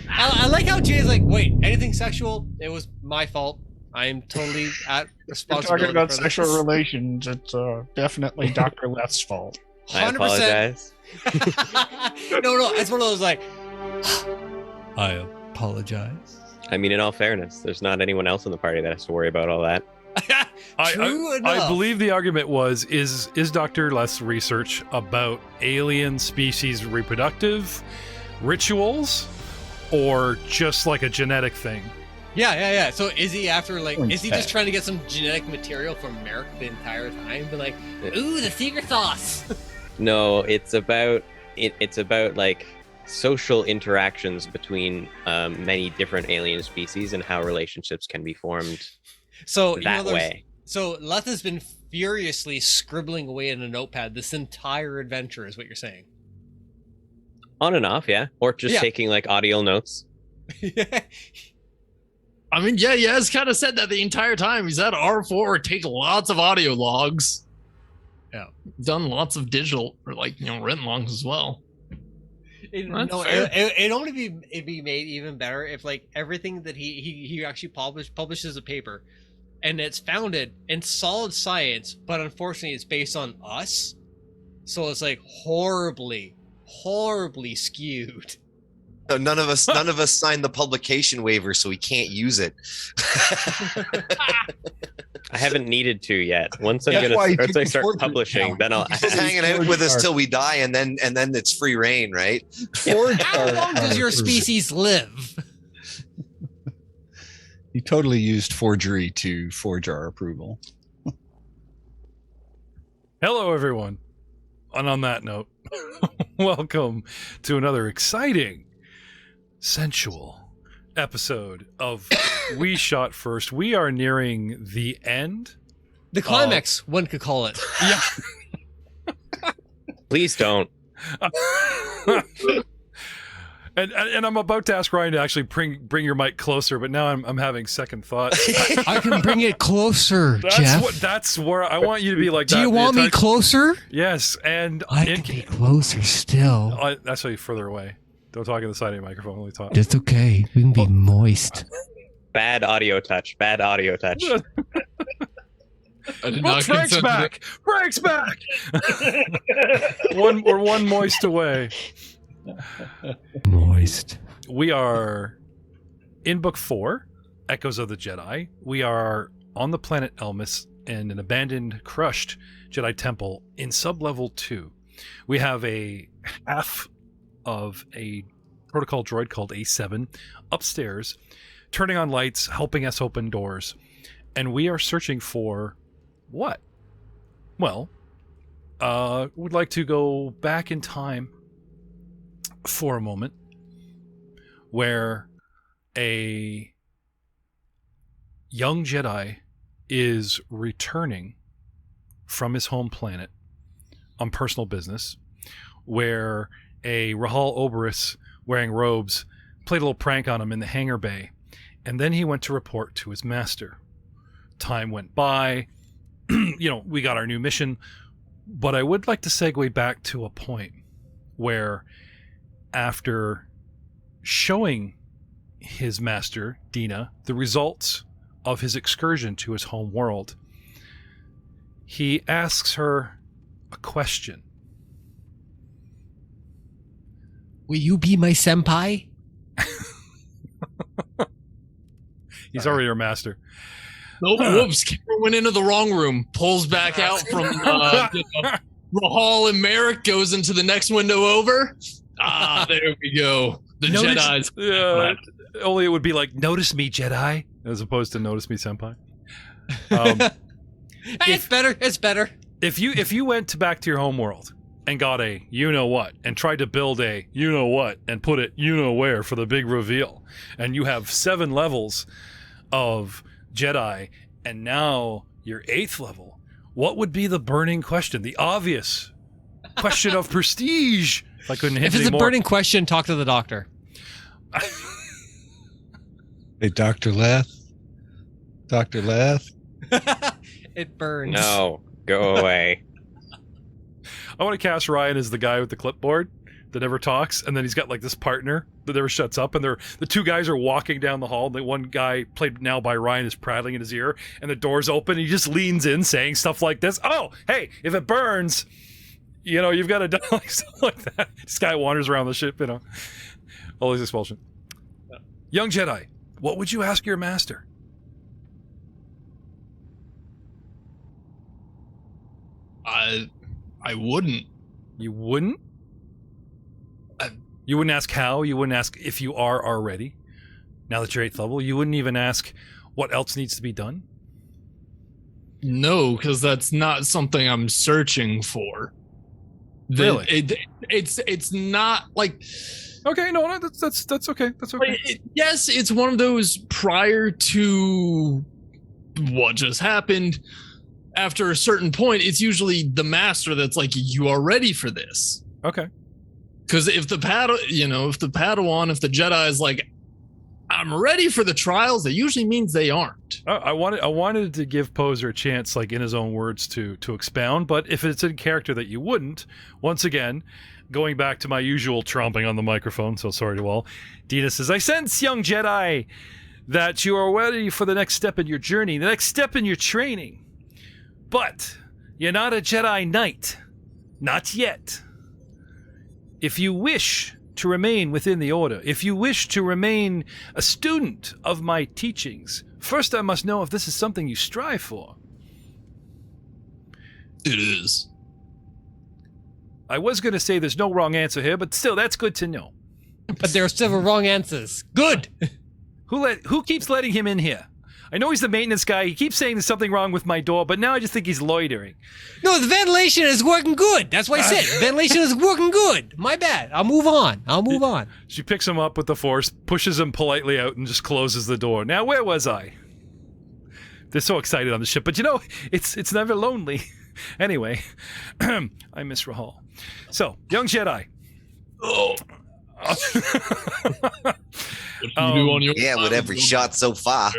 I like how Jay's like, wait, anything sexual? It was my fault. I am totally at responsibility. Talking about for sexual this. relations, it's definitely Dr. Left's fault. 100%. I apologize. No, it's one of those like, I apologize. I mean, in all fairness, there's not anyone else in the party that has to worry about all that. True enough. I believe the argument was, is Dr. Left's research about alien species reproductive rituals or just like a genetic thing? Yeah. So is he after like, Or is he just pet. trying to get some genetic material from America the entire time? Be like, ooh, the secret sauce. No, it's about like social interactions between many different alien species and how relationships can be formed So that way. So Leth has been furiously scribbling away in a notepad this entire adventure, is what you're saying. On and off, yeah. Or just Yeah. taking like audio notes. I mean, yeah, he has kind of said that the entire time. He's at R4, take lots of audio logs. Yeah. Done lots of digital, or like, written logs as well. That's fair. It'd be made even better if like everything that he actually publishes a paper, and it's founded in solid science, but unfortunately it's based on us, so it's like horribly skewed. So none of us signed the publication waiver, so we can't use it. I haven't needed to yet. Once I That's why once I people start forge it publishing, now. then I'll. Just hanging out with us till we die, and then it's free reign, right? How long does your species live? You totally used forgery to forge our approval. Hello, everyone. And on that note, welcome to another exciting, sensual episode of We Shot First. We are nearing the end. The climax, one could call it. Yeah. Please don't. And I'm about to ask Ryan to actually bring your mic closer, but now I'm having second thoughts. I can bring it closer, That's where I want you to be like that. Do you want me closer? Yes, and I can be closer still. that's why you're further away. Don't talk in the side of your microphone. Only talk. That's okay. We can be moist. Bad audio touch. Bad audio touch. I did Oh, not Frank's consent to back. Frank's back. We're one moist away. Moist. We are in book 4, Echoes of the Jedi. We are on the planet Elmis in an abandoned, crushed Jedi temple in sublevel 2. We have a half of a protocol droid called A7 upstairs, turning on lights, helping us open doors. And we are searching for what? Well, would like to go back in time for a moment where a young Jedi is returning from his home planet on personal business, where a Rahal Oberus wearing robes played a little prank on him in the hangar bay, and then he went to report to his master. Time went by, we got our new mission, but I would like to segue back to a point where after showing his master, Dina, the results of his excursion to his home world, he asks her a question. Will you be my senpai? He's already our master. Nope, whoops. Kara went into the wrong room. Pulls back out from Rahal and Merrick, goes into the next window over. There we go. The Jedi's. Yeah, only it would be like, notice me, Jedi, as opposed to notice me, senpai. It's better. If you went back to your home world and got a you-know-what and tried to build a you-know-what and put it you-know-where for the big reveal, and you have 7 levels of Jedi, and now you're 8th level, what would be the burning question? The obvious question of prestige. If I couldn't hit If it's anymore. a burning question, talk to the doctor. Hey, Dr. Leth? Dr. Leth? It burns. No, go away. I want to cast Ryan as the guy with the clipboard that never talks, and then he's got like this partner that never shuts up, and the two guys are walking down the hall. The one guy, played now by Ryan, is prattling in his ear, and the door's open, and he just leans in saying stuff like this. Oh, hey, if it burns, you've got to die, like stuff like that. This guy wanders around the ship, all these expulsion. Young Jedi, what would you ask your master? I wouldn't. You wouldn't? You wouldn't ask how? You wouldn't ask if you are already? Now that you're 8th level, you wouldn't even ask what else needs to be done? No, because that's not something I'm searching for. Really? It's not like... Okay, no, that's okay. That's okay. Yes, it's one of those prior to what just happened. After a certain point, it's usually the master that's like, you are ready for this. Okay. Because if the Padawan, if the Jedi is like, I'm ready for the trials, that usually means they aren't. I wanted to give Poser a chance, like in his own words, to expound. But if it's in character that you wouldn't, once again, going back to my usual tromping on the microphone, so sorry to all, Dina says, I sense, young Jedi, that you are ready for the next step in your journey, the next step in your training. But you're not a Jedi Knight. Not yet. If you wish to remain within the Order, if you wish to remain a student of my teachings, first I must know if this is something you strive for. It is. I was going to say there's no wrong answer here, but still, that's good to know. But there are several wrong answers. Good! Who keeps letting him in here? I know he's the maintenance guy. He keeps saying there's something wrong with my door, but now I just think he's loitering. No, the ventilation is working good. That's what I said. Ventilation is working good. My bad. I'll move on. She picks him up with the force, pushes him politely out, and just closes the door. Now, where was I? They're so excited on the ship, but it's never lonely. Anyway, I miss Rahal. So, young Jedi. Oh. What do you do on your Yeah, with every shot so far.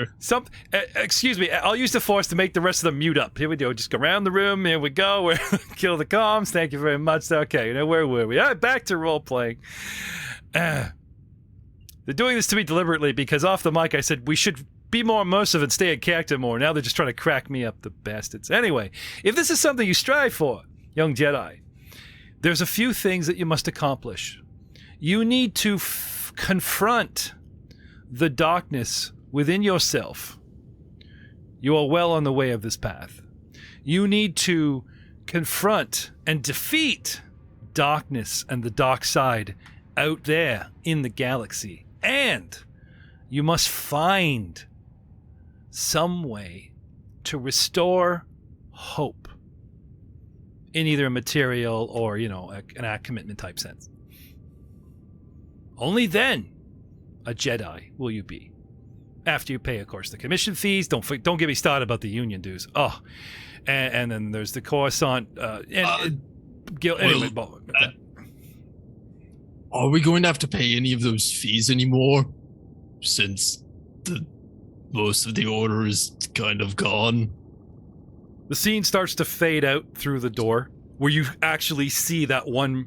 Excuse me, I'll use the force to make the rest of them mute up. Here we go. Just go around the room. Here we go. We're kill the comms. Thank you very much. Okay, where were we? All right, back to role playing. They're doing this to me deliberately because off the mic I said we should be more immersive and stay in character more. Now they're just trying to crack me up, the bastards. Anyway, if this is something you strive for, young Jedi, there's a few things that you must accomplish. You need to confront the darkness within yourself. You are well on the way of this path. You need to confront and defeat darkness and the dark side out there in the galaxy. And you must find some way to restore hope in either a material or, an act commitment type sense. Only then a Jedi will you be. After you pay, of course, the commission fees. Don't get me started about the union dues. Oh, and then there's the Coruscant. Anyway, are we going to have to pay any of those fees anymore? Since most of the Order is kind of gone. The scene starts to fade out through the door, where you actually see that one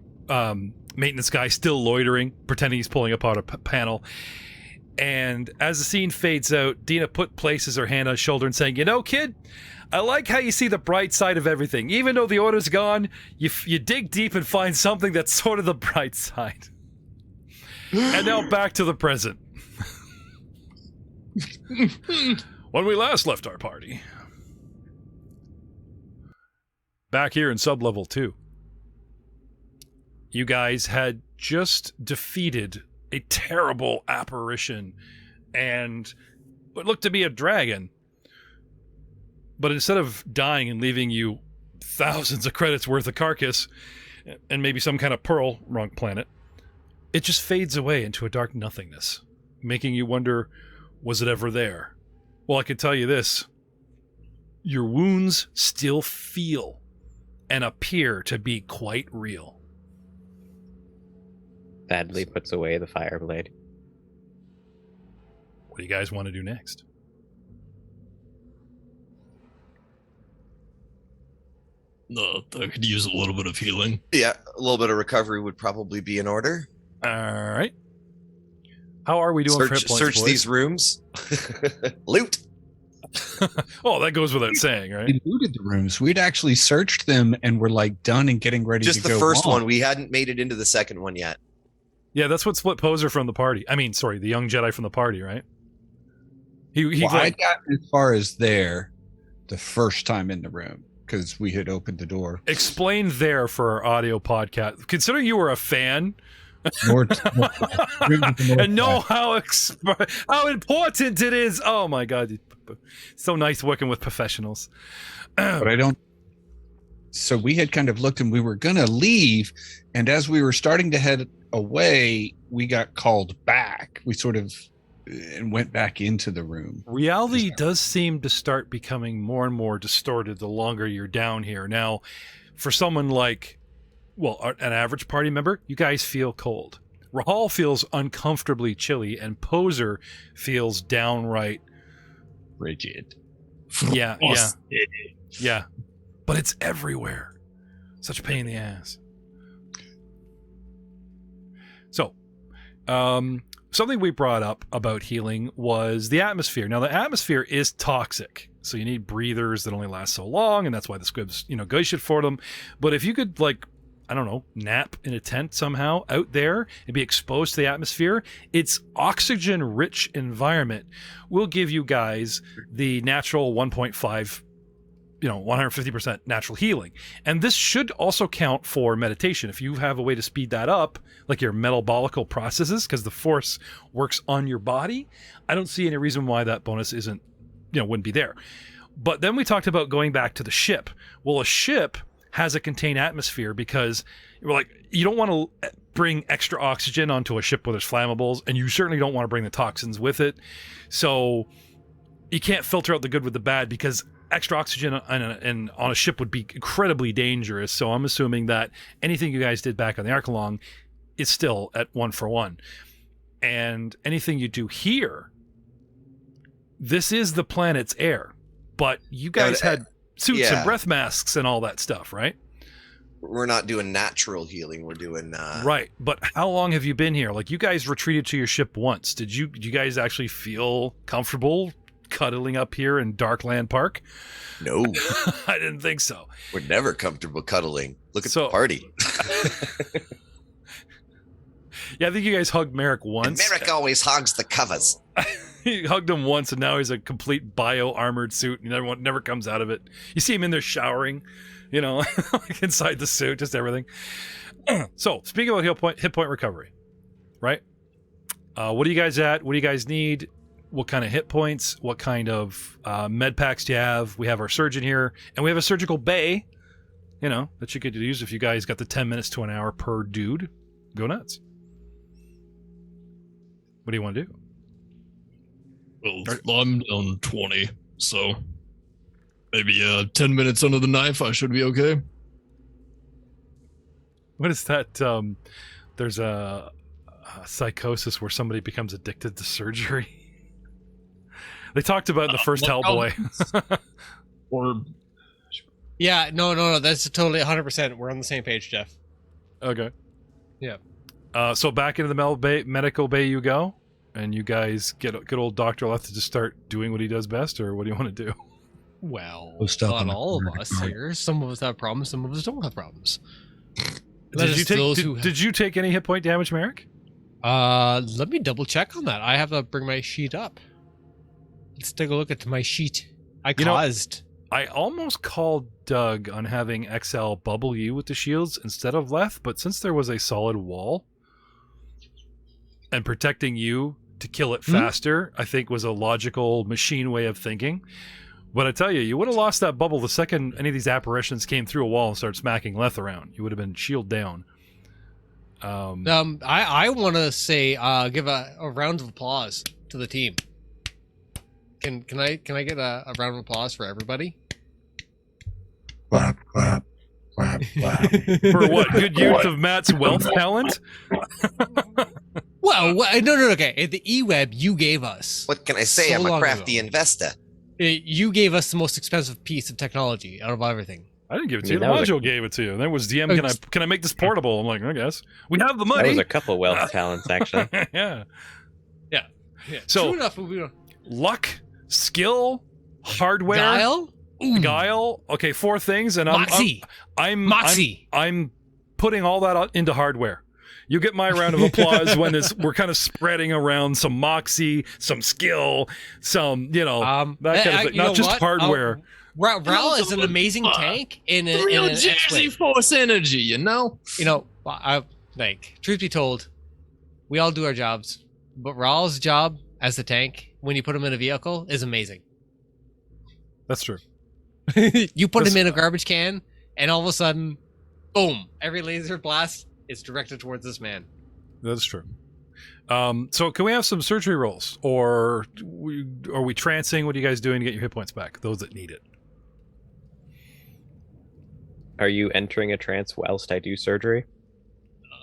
maintenance guy still loitering, pretending he's pulling apart a panel. And as the scene fades out, Dina places her hand on his shoulder and saying, kid, I like how you see the bright side of everything. Even though the Order's gone, you dig deep and find something that's sort of the bright side. And now back to the present. When we last left our party, back here in sub-level 2, you guys had just defeated a terrible apparition and what looked to be a dragon. But instead of dying and leaving you thousands of credits worth of carcass and maybe some kind of pearl, wrong planet, it just fades away into a dark nothingness, making you wonder, was it ever there? Well, I can tell you this. Your wounds still feel and appear to be quite real. Badly puts away the fire blade. What do you guys want to do next? No, I could use a little bit of healing. Yeah, a little bit of recovery would probably be in order. All right. How are we doing for hit points, Search boys? these rooms. Loot. Oh, that goes without saying, right? We looted the rooms. We'd actually searched them and were like done and getting ready Just to the go first on. one. We hadn't made it into the second one yet. Yeah, that's what split Poser from the party. I mean, sorry, the young Jedi from the party, right? He Well, I'd gotten as far as there the first time in the room because we had opened the door. explained there for our audio podcast. Considering you were a fan and know how important it is. Oh my God, so nice working with professionals. But I don't. So we had kind of looked and we were going to leave. And as we were starting to head away, we got called back. We sort of and went back into the room. Reality does seem to start becoming more and more distorted the longer you're down here. Now, for someone like, well, an average party member, you guys feel cold. Rahal feels uncomfortably chilly, and Poser feels downright Rigid. yeah. But it's everywhere. Such a pain in the ass. So, something we brought up about healing was the atmosphere. Now, the atmosphere is toxic, so you need breathers that only last so long, and that's why the squibs, good shit for them. But if you could, I don't know, nap in a tent somehow out there and be exposed to the atmosphere, its oxygen-rich environment will give you guys the natural 1.5 150% natural healing. And this should also count for meditation. If you have a way to speed that up, like your metabolical processes, because the force works on your body, I don't see any reason why that bonus wouldn't be there. But then we talked about going back to the ship. Well, a ship has a contained atmosphere because you don't want to bring extra oxygen onto a ship where there's flammables, and you certainly don't want to bring the toxins with it. So you can't filter out the good with the bad, because extra oxygen on a ship would be incredibly dangerous. So I'm assuming that anything you guys did back on the Archelon is still at 1-for-1. And anything you do here, this is the planet's air. But you guys had suits and breath masks and all that stuff, right? We're not doing natural healing. We're doing right. But how long have you been here? You guys retreated to your ship once. Did you guys actually feel comfortable cuddling up here in Darkland Park? No. I didn't think so. We're never comfortable cuddling. Look at the party. Yeah, I think you guys hugged Merrick once. And Merrick always hogs the covers. He hugged him once, and now he's a complete bio-armored suit, and never comes out of it. You see him in there showering, inside the suit, just everything. So, speaking about hit point recovery, right? What are you guys at? What do you guys need? What kind of hit points? What kind of med packs do you have? We have our surgeon here, and we have a surgical bay, that you could use if you guys got the 10 minutes to an hour per dude. Go nuts. What do you want to do? Well, I'm down 20, so maybe 10 minutes under the knife, I should be okay. What is that? There's a psychosis where somebody becomes addicted to surgery. They talked about in the first Hellboy. Yeah, no. That's totally 100%. We're on the same page, Jeff. Okay. Yeah. So back into the medical bay you go, and you guys get good old Dr. Leth to just start doing what he does best, or what do you want to do? Well, Not not all of us here. Some of us have problems, some of us don't have problems. Did you take any hit point damage, Merrick? Let me double check on that. I have to bring my sheet up. Let's take a look at my sheet. I almost called Doug on having XL bubble you with the shields instead of Leth, but since there was a solid wall and protecting you to kill it faster, I think was a logical machine way of thinking. But I tell you, you would have lost that bubble the second any of these apparitions came through a wall and started smacking Leth around. You would have been shield down. I want to say give a round of applause to the team. Can I get a round of applause for everybody? Clap, clap, clap, clap. For what? Good use of Matt's wealth talent? Well, no, okay. The E-Web you gave us. What can I say? I'm a crafty investor. You gave us the most expensive piece of technology out of everything. I didn't give it to I you. mean, The that was module gave it to you. And then was DM, can I make this portable? I'm like, I guess. We have the That money. was a couple wealth talents, actually. Yeah. Yeah. So- True enough, we don't. Luck, skill, hardware, Guile? Ooh. guile. Okay, 4 things, and Moxie. Moxie. I'm putting all that into hardware. You get my round of applause when we're kind of spreading around some moxie, some skill, some that kind of thing. Not just hardware. Ral is an amazing tank in an Real X-Wing. Jazzy Force energy, you know? Truth be told, we all do our jobs, but Ral's job as the tank, when you put him in a vehicle, is amazing. That's true. You put him in a garbage can, and all of a sudden, boom! Every laser blast is directed towards this man. That's true. So can we have some surgery rolls, or are we trancing? What are you guys doing to get your hit points back? Those that need it. Are you entering a trance whilst I do surgery?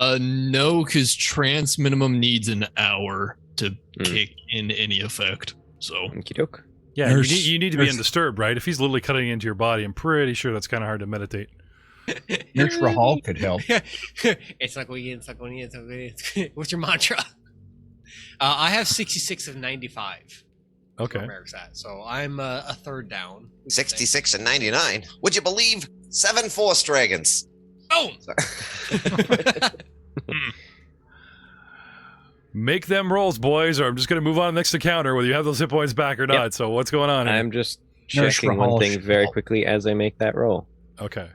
No, because trance minimum needs an hour to kick in any effect. So, Okie doke. Yeah, you need to be undisturbed, right? If he's literally cutting into your body, I'm pretty sure that's kind of hard to meditate. Nurse Rahal could help. It's not going in. It's not going in. It's not going in. What's your mantra? I have 66 of 95. Okay. Where Eric's at, so I'm a third down. 66 and 99. Would you believe 7 Force Dragons? Oh! Make them rolls, boys, or I'm just going to move on to the next encounter, whether you have those hit points back or not. Yep. So what's going on here? I'm just Nurse checking one Rahal thing should very help. quickly as I make that roll. Okay.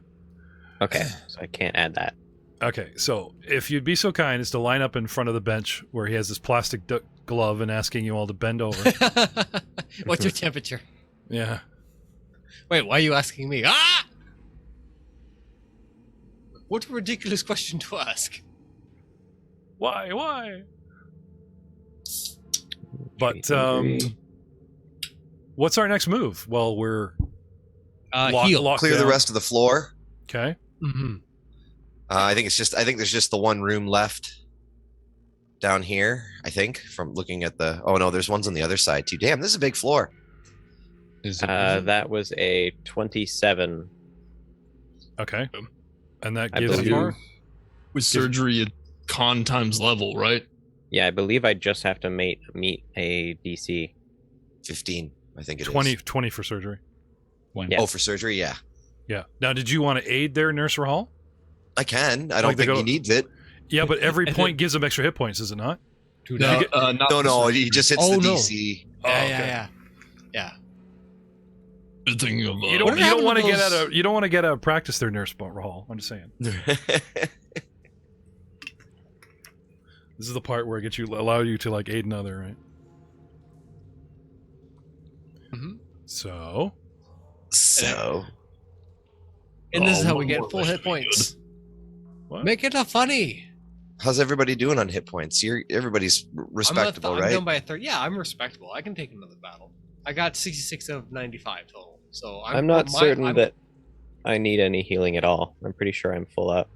Okay, so I can't add that. Okay, so if you'd be so kind as to line up in front of the bench where he has this plastic glove and asking you all to bend over. What's your temperature? Yeah. Wait, why are you asking me? Ah! What a ridiculous question to ask. Why? But 23. what's our next move? Well, we're Heal. locked Clear the down. rest of the floor. Okay. Mm-hmm. I think there's just the one room left down here. I think from looking at the. Oh no, there's ones on the other side too. Damn, this is a big floor. That was a 27. Okay. And that I gives believe- you with surgery at con times level, right? Yeah, I believe I just have to meet a DC. 15, I think it is. 20 for surgery. Yeah. Oh, for surgery, yeah. Yeah. Now, did you want to aid there, Nurse Rahal? I can. I don't Like they think go- he needs it. Yeah, but every point gives him extra hit points, is it not? No, not No, he just hits Oh, the no. DC. Yeah. Good thing of, You don't want to get out of practice there, Nurse Rahal. I'm just saying. This is the part where it allow you to like aid another, right? Mm-hmm. So And this is how we one get more full list hit would be points. What? Make it a funny. how's everybody doing on hit points? Everybody's respectable, I'm right? done by a third. Yeah, I'm respectable. I can take another battle. I got 66 of 95 total. So I'm not certain that I need any healing at all. I'm pretty sure I'm full up.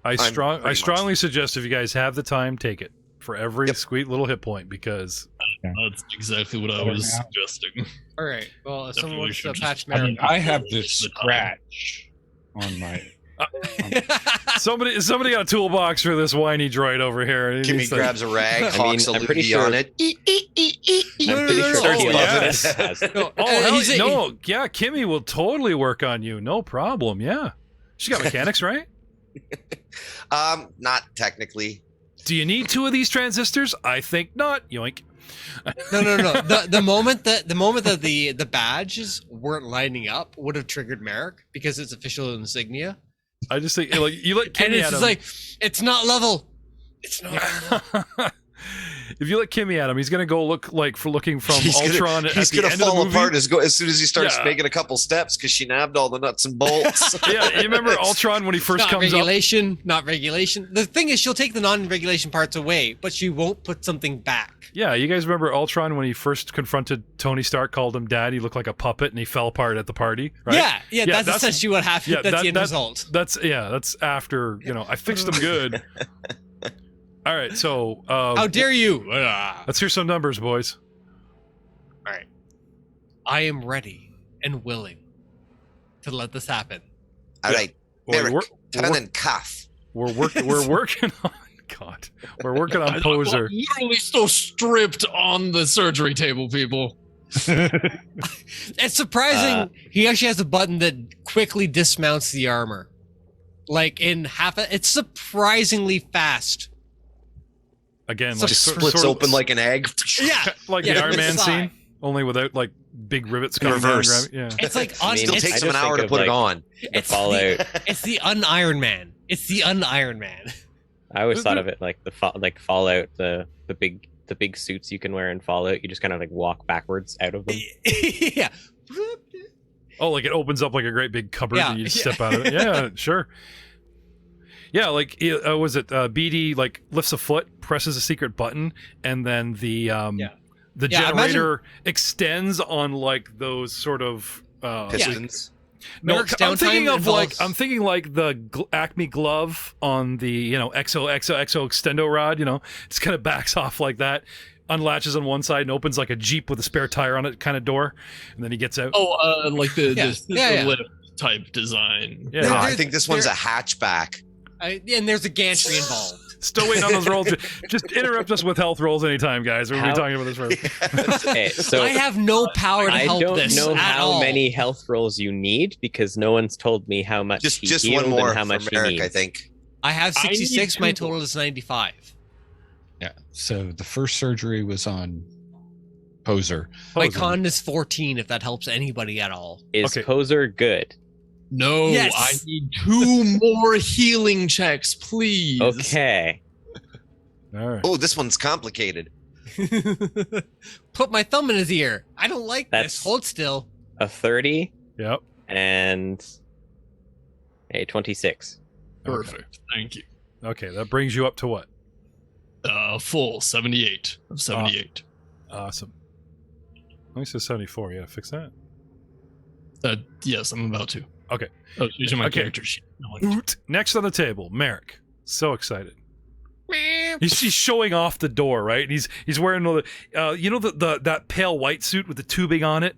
I pretty much. strongly suggest if you guys have the time, take it for every Yep. sweet little hit point because That's exactly what I was suggesting. All right. Well, if someone Definitely wants to should patch I mean, Merrick. I have this scratch on my. somebody got a toolbox for this whiny droid over here. and Kimmy he's like- grabs a rag, I mean, hawks a I'm pretty loogie sure- on it. I'm pretty sure no, he yes. has it. No, Oh, hell, he's a- no, yeah, Kimmy will totally work on you, no problem. Yeah, she got mechanics, right? Not technically. Do you need 2 of these transistors? I think not. Yoink. No. The moment that the badges weren't lining up would have triggered Merrick because it's official insignia. I just think like you let And Kimmy it's at just him. like, it's not level. It's not level. If you let Kimmy at him, he's gonna go looking from He's Ultron gonna, at he's the gonna end of the fall movie. apart as soon as he starts Yeah. making a couple steps because she nabbed all the nuts and bolts. Yeah, you remember Ultron when he first Not comes up? not regulation. The thing is, she'll take the non-regulation parts away, but she won't put something back. Yeah, you guys remember Ultron when he first confronted Tony Stark, called him Dad? He looked like a puppet and he fell apart at the party, right? Yeah, that's essentially what happened. yeah, that's the end result. That's after, I fixed him good. All right, so How dare you? let's hear some numbers, boys. All right. I am ready and willing to let this happen. All right, Well, Merrick, we're- turn and cuff. We're working on God. We're working on Poser. I'm literally still stripped on the surgery table, people. It's surprising. He actually has a button that quickly dismounts the armor. Like in it's surprisingly fast. Again, So like Just sort splits of open like an egg. Yeah, like yeah, the Iron Man side. scene, only without like big rivets coming down and Reverse. grabbing- Yeah. It's like I mean, Still it's, takes I him an just hour think to of, put it like, on. The Fallout. it's the un-Iron Man. It's the un-Iron Man. I always thought of it like Fallout, the big suits you can wear in Fallout. You just kind of like walk backwards out of them. Yeah. Oh, like it opens up like a great big cupboard Yeah, and you just yeah. step out of it. Yeah, sure. Yeah, like was it BD like lifts a foot, presses a secret button, and then the Yeah, generator extends on like those sort of Pistons. No, Merrick's I'm thinking downtime of like involves- I'm thinking like the Acme glove on the XO extendo rod. It's kind of backs off like that, unlatches on one side and opens like a Jeep with a spare tire on it kind of door, and then he gets out. Oh, like the Yeah. lift type design. Yeah, No, I There- think this one's a there- hatchback. And there's a gantry involved. still waiting on those rolls. Just interrupt us with health rolls anytime, guys. We'll be How- talking about this forever. Okay, so I have no power to I help don't this know at how all. many health rolls you need because no one's told me how much he Just healed one more and how much for he Merrick, needs. I think. I have I need 66. My two total is 95. Yeah. So the first surgery was on Poser. My Poser. con is 14. If that helps anybody at all. Is Okay. Poser good? No, Yes. I need 2 more healing checks, please. Okay. All right. Oh, this one's complicated. Put my thumb in his ear. I don't like That's- this. Hold still. A 30 Yep. and a 26. Perfect. Thank you. Okay, that brings you up to what? Full 78 of 78. Awesome. Let me say 74. Yeah, fix that. Yes, I'm about to. Okay. Oh, using my Okay. character sheet. Oot. Next on the table, Merrick. So excited. He's showing off the door, right? And he's wearing the that pale white suit with the tubing on it.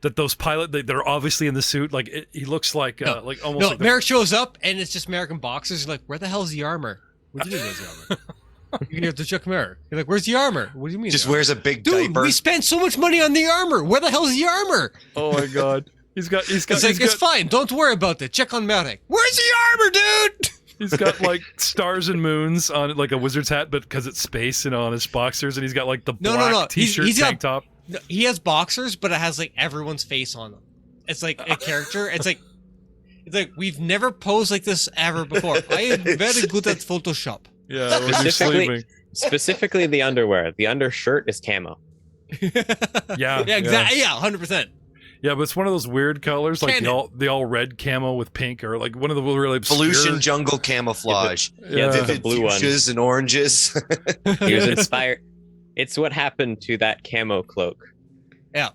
That those pilot they're obviously in the suit. Like he looks like No. almost No, like Merrick shows up and it's just American boxers. You're like, where the hell's the armor? What do you mean there's the armor? You have to check Merrick. You're like, where's the armor? What do you mean? Just the armor? wears a big Dude, diaper. we spent so much money on the armor. Where the hell's the armor? oh my god. He's got It's fine. Don't worry about it. Check on Merrick. Where's the armor, dude? he's got like stars and moons on it, like a wizard's hat, but because it's space, on his boxers, and he's got like the No, black no. t-shirt, He's got- tank top. No, he has boxers, but it has like everyone's face on them. It's like a character. It's like we've never posed like this ever before. I am very good at Photoshop. Yeah, when you're Specifically- sleeping. Specifically the underwear. The undershirt is camo. Yeah, Yeah, exactly. Yeah, 100%. Yeah, but it's one of those weird colors, like Canon. the all red camo with pink, or like one of the really obscure. Pollution jungle camouflage. Yeah, Yeah. the blue one. Fuchsias and oranges. He was inspired. It's what happened to that camo cloak. Yeah,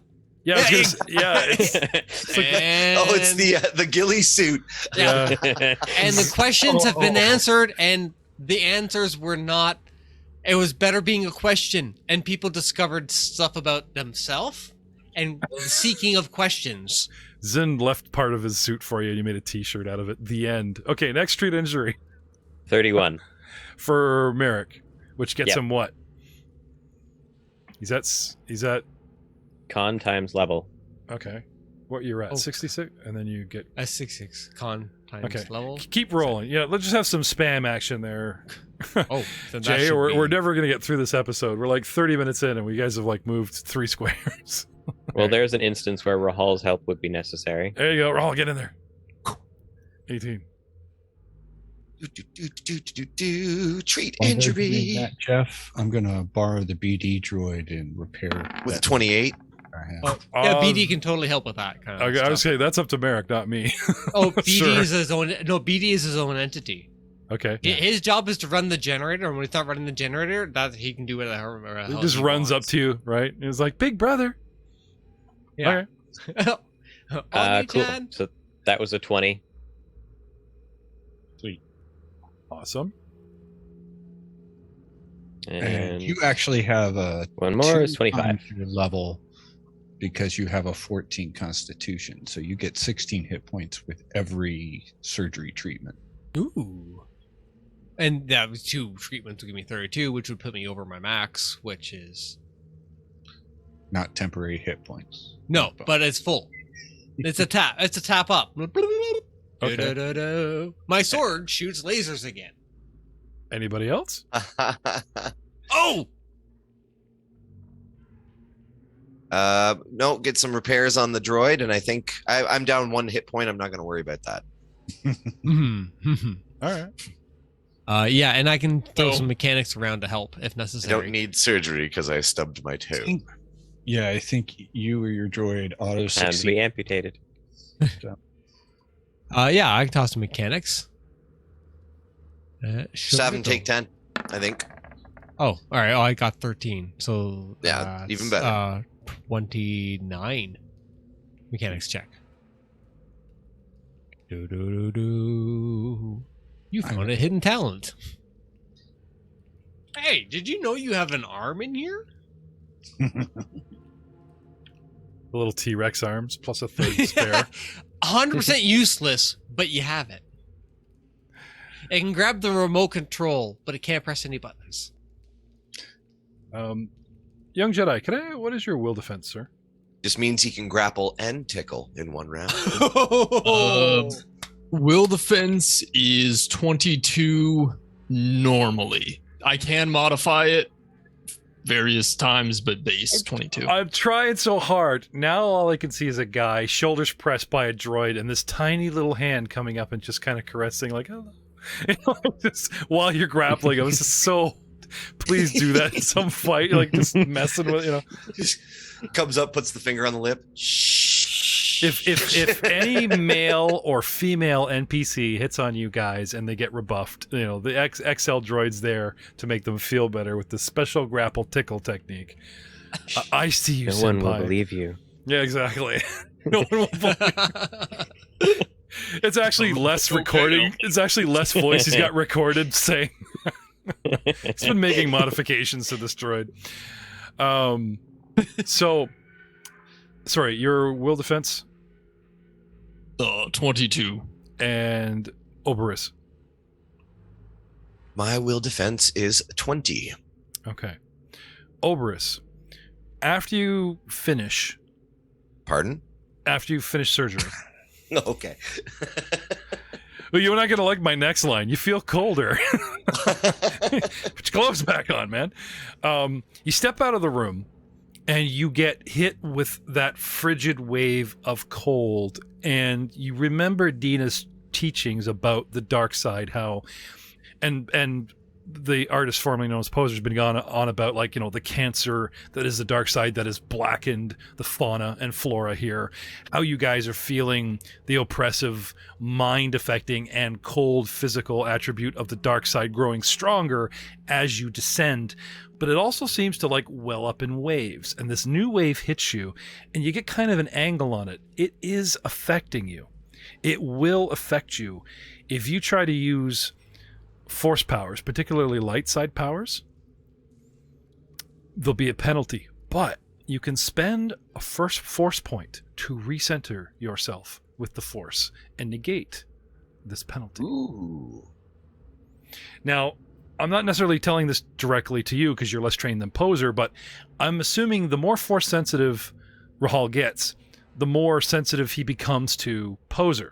I was gonna say- yeah, it's, And, Oh, it's the ghillie suit. yeah. yeah. And the questions have been answered, and the answers were not. It was better being a question, and people discovered stuff about themselves and seeking of questions. Zin left part of his suit for you, and you made a T-shirt out of it. The end. Okay, next street injury 31. for Merrick, which gets Yep. him what? He's at Con times level. okay. What you're at? Oh. 66, and then you get. A 6/6 con times Okay. level. Keep rolling. Yeah, let's just have some spam action there. Oh, then that Jay, should we're be- never gonna get through this episode. We're like 30 minutes in, and we guys have like moved 3 squares. Well, there's an instance where Rahal's help would be necessary. There you go. Raul, get in there. 18. Treat While they're doing injury. that, Jeff, I'm gonna borrow the BD droid and repair With that 28. I have. Oh, yeah, BD can totally help with that kind of Okay, I stuff. was saying that's up to Merrick, not me. Oh, BD Sure. is his own. No, BD is his own entity. Okay. His job is to run the generator, and when he's not running the generator, that he can do whatever. He just runs up to you, right? And he's like, "Big brother." Yeah. Okay. Cool. Chan. So that was a 20. Awesome. And And you actually have a one more is 2 25. times your level because you have a 14 constitution. So you get 16 hit points with every surgery treatment. Ooh. And that was 2 treatments would give me 32, which would put me over my max, which is... Not temporary hit points. No, but it's full. It's a tap. It's a tap up. Okay. Da-da-da-da. My sword shoots lasers again. Anybody else? Oh! No, get some repairs on the droid, and I think I'm down 1 hit point. I'm not going to worry about that. All right. Yeah, and I can throw some mechanics around to help if I necessary. don't need surgery because I stubbed my toe. Yeah, I think you or your droid auto And succeed. be amputated. Yeah, I can toss some mechanics. Just have him take 10, I think. Oh, all right. Oh, I got 13. So Yeah, even better. 29 mechanics check. Do. You found a hidden talent. Hey, did you know you have an arm in here? The little T-Rex arms plus a third spare. 100% useless, but you have it. It can grab the remote control, but it can't press any buttons. Young Jedi, what is your will defense, sir? Just means he can grapple and tickle in one round. Will defense is 22 normally. I can modify it various times, but base 22. I'm trying so hard. Now all I can see is a guy, shoulders pressed by a droid, and this tiny little hand coming up and just kind of caressing, like, hello. Just while you're grappling. I was just so... Please do that in some fight, like just messing with, Just comes up, puts the finger on the lip. If any male or female NPC hits on you guys and they get rebuffed, the XL droid's there to make them feel better with the special grapple tickle technique. I see you, No one will senpai. believe you. Yeah, exactly. No one will believe. It's actually less recording. It's actually less voice he's got recorded saying. He's been making modifications to this droid. So, sorry, your will defense? 22. And Oberus. My will defense is 20. Okay. Oberus, after you finish Pardon? surgery. Okay. Well, you're not going to like my next line. You feel colder. Put your clothes back on, man. You step out of the room and you get hit with that frigid wave of cold. And you remember Dina's teachings about the dark side, how, and the artist formerly known as Poser's been gone on about, like, the cancer that is the dark side that has blackened the fauna and flora here. How you guys are feeling the oppressive, mind-affecting, and cold physical attribute of the dark side growing stronger as you descend. But it also seems to, like, well up in waves. And this new wave hits you, and you get kind of an angle on it. It is affecting you. It will affect you. If you try to use force powers, particularly light side powers, there'll be a penalty, but you can spend a first force point to recenter yourself with the force and negate this penalty. Ooh. Now, I'm not necessarily telling this directly to you because you're less trained than Poser, but I'm assuming the more force sensitive Rahal gets, the more sensitive he becomes to Poser.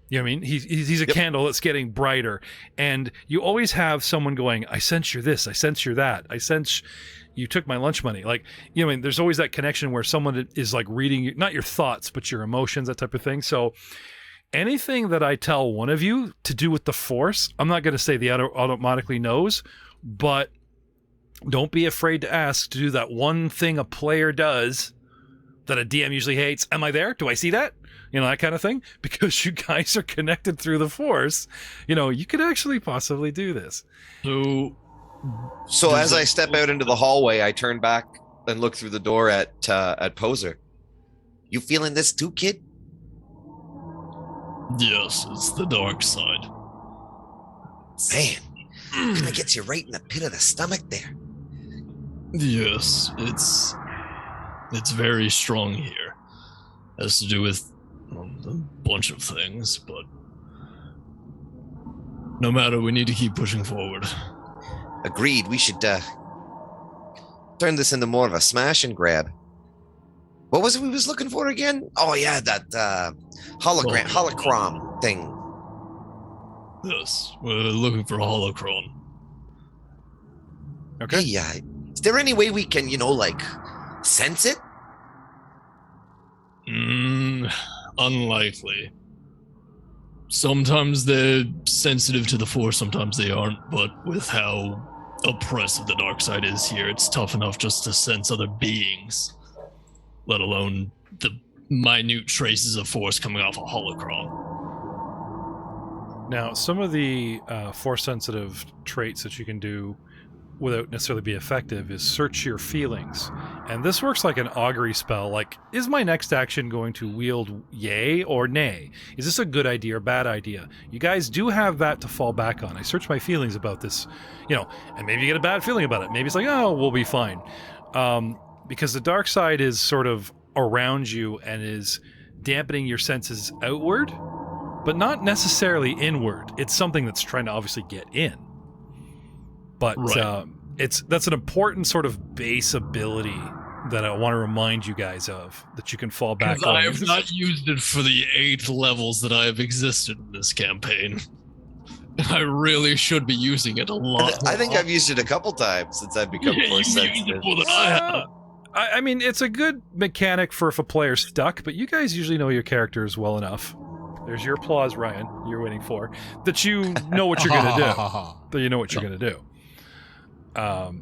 You know what I mean? He's a candle that's getting brighter. And you always have someone going, I sense you're this, I sense you're that, I sense you took my lunch money. Like, I mean, there's always that connection where someone is like reading, not your thoughts, but your emotions, that type of thing. So anything that I tell one of you to do with the Force, I'm not going to say the other automatically knows, but don't be afraid to ask to do that one thing a player does that a DM usually hates. Am I there? Do I see that? That kind of thing, because you guys are connected through the Force. You could actually possibly do this. So as I step out into the hallway, I turn back and look through the door at Poser. You feeling this too, kid? Yes, it's the dark side. Man, kind of gets you right in the pit of the stomach there. Yes, it's It's very strong here. Has to do with a bunch of things, but no matter, we need to keep pushing forward. Agreed. We should turn this into more of a smash and grab. What was it we was looking for again? Oh yeah, that holocron thing. Yes, we're looking for a holocron. Okay. Yeah. Is there any way we can, sense it? Unlikely. Sometimes they're sensitive to the Force, sometimes they aren't, but with how oppressive the dark side is here, it's tough enough just to sense other beings, let alone the minute traces of Force coming off a holocron. Now, some of the Force-sensitive traits that you can do without necessarily be effective is search your feelings. And this works like an augury spell, like, is my next action going to wield yay or nay? Is this a good idea or bad idea? You guys do have that to fall back on. I search my feelings about this, and maybe you get a bad feeling about it. Maybe it's like, oh, we'll be fine. Because the dark side is sort of around you and is dampening your senses outward, but not necessarily inward. It's something that's trying to obviously get in. But right. That's an important sort of base ability that I want to remind you guys of, that you can fall back on. I have not used it for the 8 levels that I have existed in this campaign. I really should be using it a lot. I think I've used it a couple times since I've become more sensitive. More than I have. I mean, it's a good mechanic for if a player's stuck, but you guys usually know your characters well enough. There's your applause, Ryan, you're waiting for, that you know what you're going to do. That you know what you're going to do.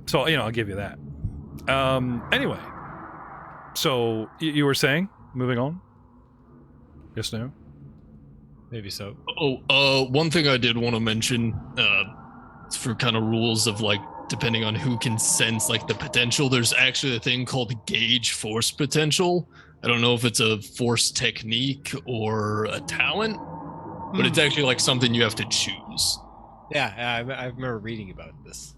So, I'll give you that. Anyway, so you were saying, moving on? Yes, no? Maybe so. One thing I did want to mention, for kind of rules of depending on who can sense the potential, there's actually a thing called gauge force potential. I don't know if it's a force technique or a talent, but it's actually something you have to choose. Yeah, I remember reading about this.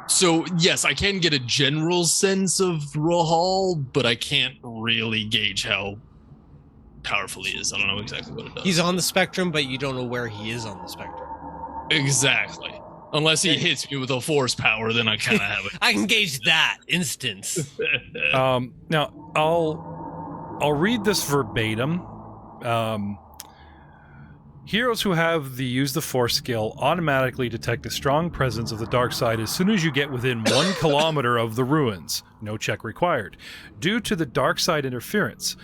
So yes, I can get a general sense of Rahal, but I can't really gauge how powerful he is. I don't know exactly what it does. He's on the spectrum, but you don't know where he is on the spectrum. Exactly. Unless he hits me with a force power, then I kind of have it. I can gauge that instance. Now, I'll read this verbatim. Heroes who have the Use the Force skill automatically detect a strong presence of the dark side as soon as you get within 1 kilometer of the ruins. No check required. Due to the dark side interference,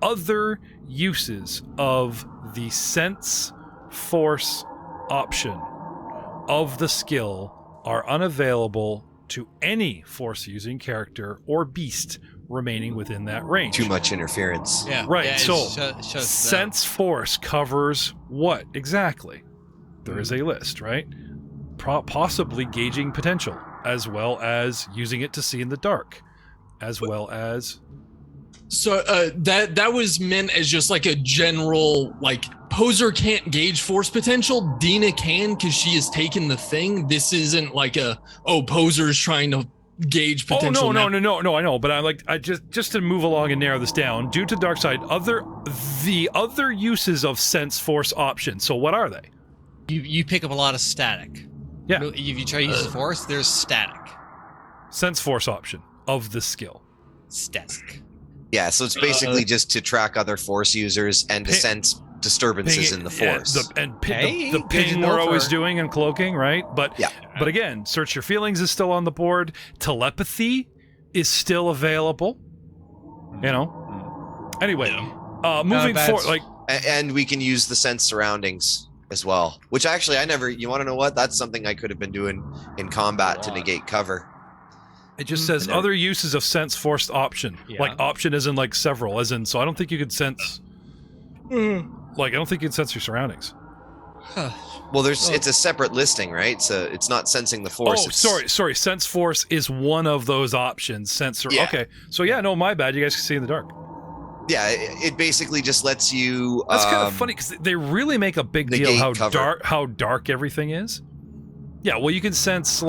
other uses of the Sense Force option of the skill are unavailable to any Force-using character or beast remaining within that range. Too much interference. Yeah. Right, Yeah, so Sense Force covers what exactly? There is a list, right? Possibly gauging potential, as well as using it to see in the dark, as well as... So that was meant as just a general, Poser can't gauge force potential. Dina can because she has taken the thing. This isn't Poser's trying to gauge potential. Oh, no, I know, but I just to move along and narrow this down, due to dark side, the other uses of Sense Force options. So what are they? You pick up a lot of static. Yeah. If you try to use the Force, there's static. Sense Force option of the skill. Static. Yeah, so it's basically just to track other Force users and to sense disturbances in the Force. The ping we're always doing in cloaking, right? But again, search your feelings is still on the board. Telepathy is still available. Anyway, moving forward, and we can use the sense surroundings as well. Which actually, you want to know what? That's something I could have been doing in combat to negate cover. It just says other uses of Sense Force option. Yeah. Option as in several, as in, so I don't think you could sense... I don't think you can sense your surroundings. Well, it's a separate listing, right? So it's not sensing the Force. Oh, sorry. Sense Force is one of those options. Sensor. Yeah. Okay. So no, my bad. You guys can see in the dark. Yeah, it basically just lets you... That's kind of funny, because they really make a big deal how dark everything is. Yeah, well, you can sense,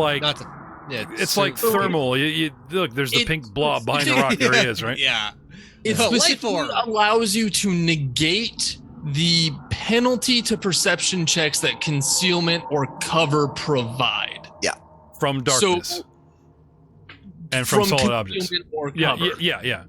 Yeah, It's so- like thermal. You look. There's the pink blob behind the rock. There he is, right? Yeah. It Oh, life specifically orb. allows you to negate the penalty to perception checks that concealment or cover provide. From darkness and from solid objects. concealment or Yeah, cover. yeah.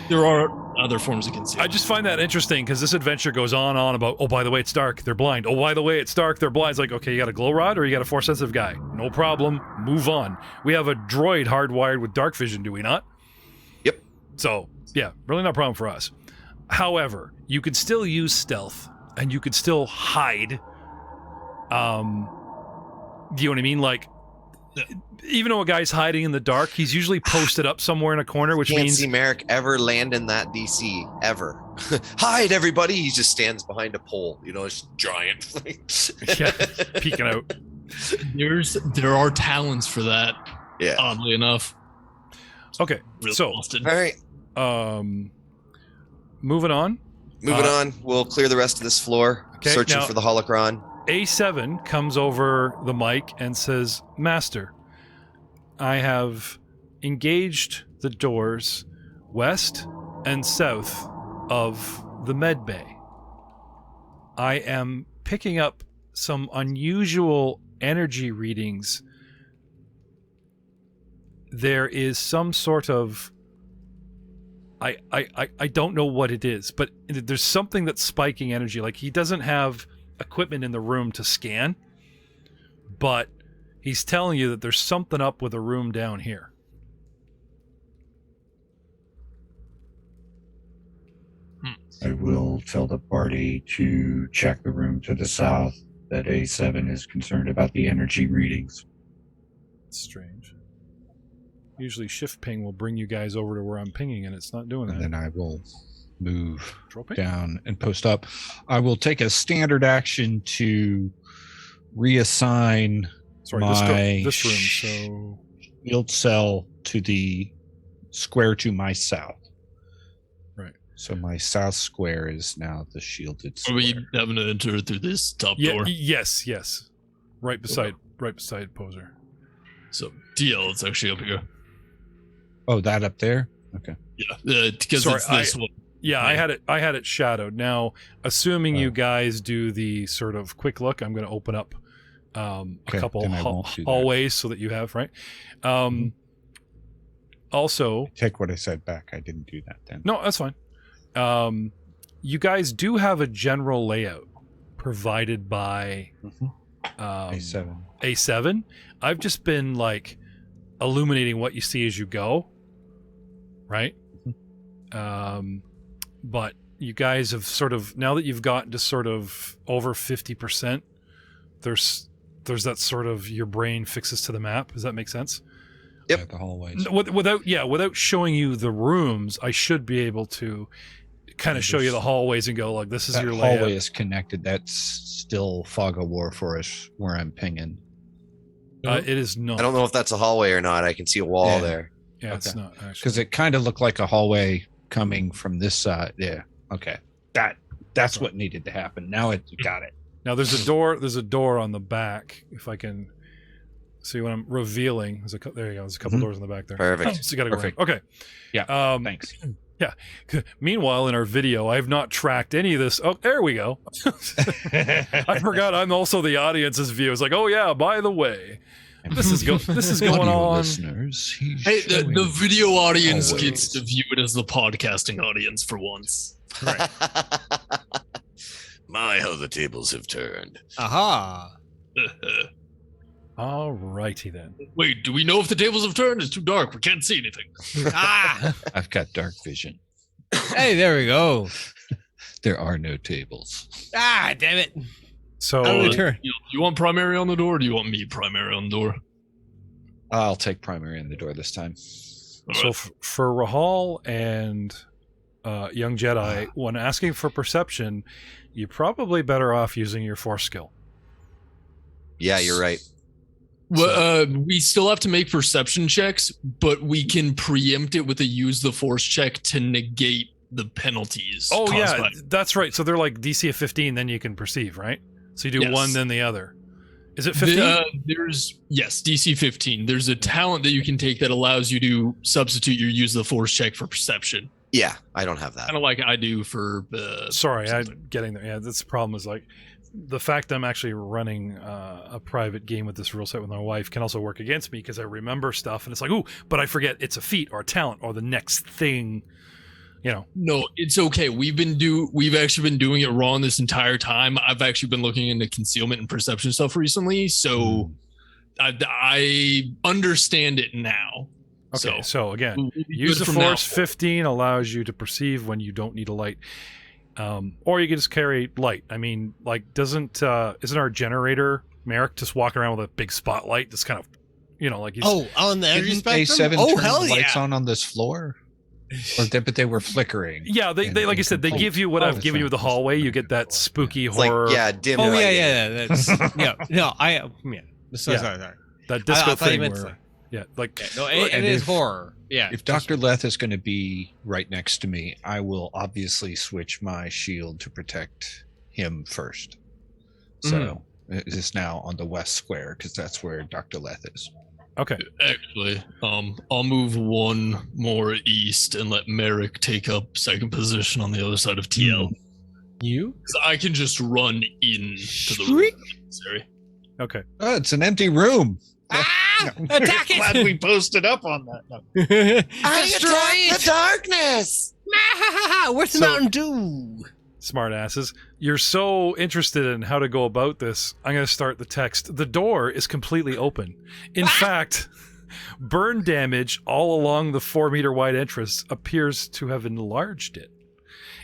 There are other forms of concealment. I just find that interesting because this adventure goes on about, oh, by the way, it's dark, they're blind. Oh, by the way, it's dark, they're blind. It's like, okay, you got a glow rod or you got a force sensitive guy? No problem. Move on. We have a droid hardwired with dark vision, do we not? Yep. So, yeah, really not a problem for us. However, you could still use stealth and you could still hide. Do you know what I mean? Like, even though a guy's hiding in the dark, he's usually posted up somewhere in a corner, which Can't means see Merrick ever land in that DC ever. Hide, everybody! He just stands behind a pole. You know, it's giant. yeah, peeking out. There are talents for that. Yeah. Oddly enough. Okay, Really so often. All right. Moving on. Moving on. We'll clear the rest of this floor. Okay, Searching now- for the holocron. A7 comes over the mic and says, Master, I have engaged the doors west and south of the med bay. I am picking up some unusual energy readings. There is some sort of I don't know what it is, but there's something that's spiking energy. Like, he doesn't have equipment in the room to scan, but he's telling you that there's something up with a room down here. I will tell the party to check the room to the south, that A7 is concerned about the energy readings. It's strange. Usually shift ping will bring you guys over to where I'm pinging, and it's not doing And that. then I will move Control ping? down and post up. I will take a standard action to reassign Sorry, this room. So shield cell to the square to my south. Right. So my south square is now the shielded Are square. we having to enter through this top door? yes. Right beside Poser. So DL, it's actually up here. Oh, that up there? Okay. Yeah, because Sorry, it's this one. Yeah, I had it shadowed. Now, assuming you Oh. guys do the sort of quick look, I'm going to open up a Okay, couple then I won't do that. hallways so that you have, right? Also, Take what I said back. I didn't do that then. no, that's fine. You guys do have a general layout provided by A7. A7. I've just been like illuminating what you see as you go, right? But you guys have sort of, now that you've gotten to sort of over 50%, there's that sort of, your brain fixes to the map. Does that make sense? Yep. Yeah, the hallways. Without showing you the rooms, I should be able to kind of show you the hallways and go like, this is That your hallway layout. is connected. That's still Fog of War for us where I'm pinging. It is not. I don't know if that's a hallway or not. I can see a wall Yeah. there. Yeah, it's Okay. not actually. Because it kind of looked like a hallway coming from this side. Yeah. Okay. That's what needed to happen. Now it got it. Now there's a door. There's a door on the back. If I can see what I'm revealing, there you go. There's a couple Mhm. doors on the back there. Perfect. So you gotta go Perfect. around. Okay. Yeah. Um, Thanks. meanwhile, in our video, I have not tracked any of this. Oh, there we go. I forgot I'm also the audience's view. It's like, oh yeah, by the way, this is going Audio on. Listeners, he's Hey, the showing- video audience Always. gets to view it as the podcasting audience for once. My, how the tables have turned. Aha. All righty then. Wait, do we know if the tables have turned? It's too dark. We can't see anything. Ah. I've got dark vision. Hey, there we go. There are no tables. Ah, damn it. So How do we turn? You want primary on the door, or do you want me primary on the door? I'll take primary in the door this time. All So right. for Rahal and Young Jedi, when asking for perception, you're probably better off using your force skill. Yeah, you're right. Well, we still have to make perception checks, but we can preempt it with a use the force check to negate the penalties. Oh caused yeah, by- that's right. So they're like DC of 15, then you can perceive, right? So you do Yes. one, then the other. Is it 15? There's DC 15. There's a talent that you can take that allows you to substitute your use of the force check for perception. Yeah, I don't have that. Kind of like I do for. Sorry, I'm something. getting there. Yeah, that's the problem. Is like the fact that I'm actually running a private game with this rule set with my wife can also work against me because I remember stuff and it's like, ooh, but I forget it's a feat or a talent or the next thing. You know. No, it's okay. We've actually been doing it wrong this entire time. I've actually been looking into concealment and perception stuff recently, so I understand it now. Okay, so again, we'll use the force. 15 allows you to perceive when you don't need a light, or you can just carry light. I mean, like, isn't our generator Merrick just walking around with a big spotlight? That's kind of, like he's, on the energy Didn't spectrum. A7 Oh turn hell the lights yeah! on this floor? But they were flickering. Yeah, they like I said, they give you what I've given you with the hallway. You get that spooky It's horror. like, dim Oh lighting. yeah. That's Sorry. That disco I thought you thing meant where, like No, it is horror. Yeah. If Dr. Leth is going to be right next to me, I will obviously switch my shield to protect him first. So it is now on the west square because that's where Dr. Leth is. okay. Actually, I'll move one more east and let Merrick take up second position on the other side of TL. You? 'Cause I can just run into the room. Sorry. Okay. Oh, it's an empty room. Attack it! Glad we posted up on that. No. I attack the darkness. Where's the So- Mountain Dew? Smart asses. You're so interested in how to go about this. I'm going to start the text. The door is completely open. In fact, burn damage all along the 4-meter wide entrance appears to have enlarged it.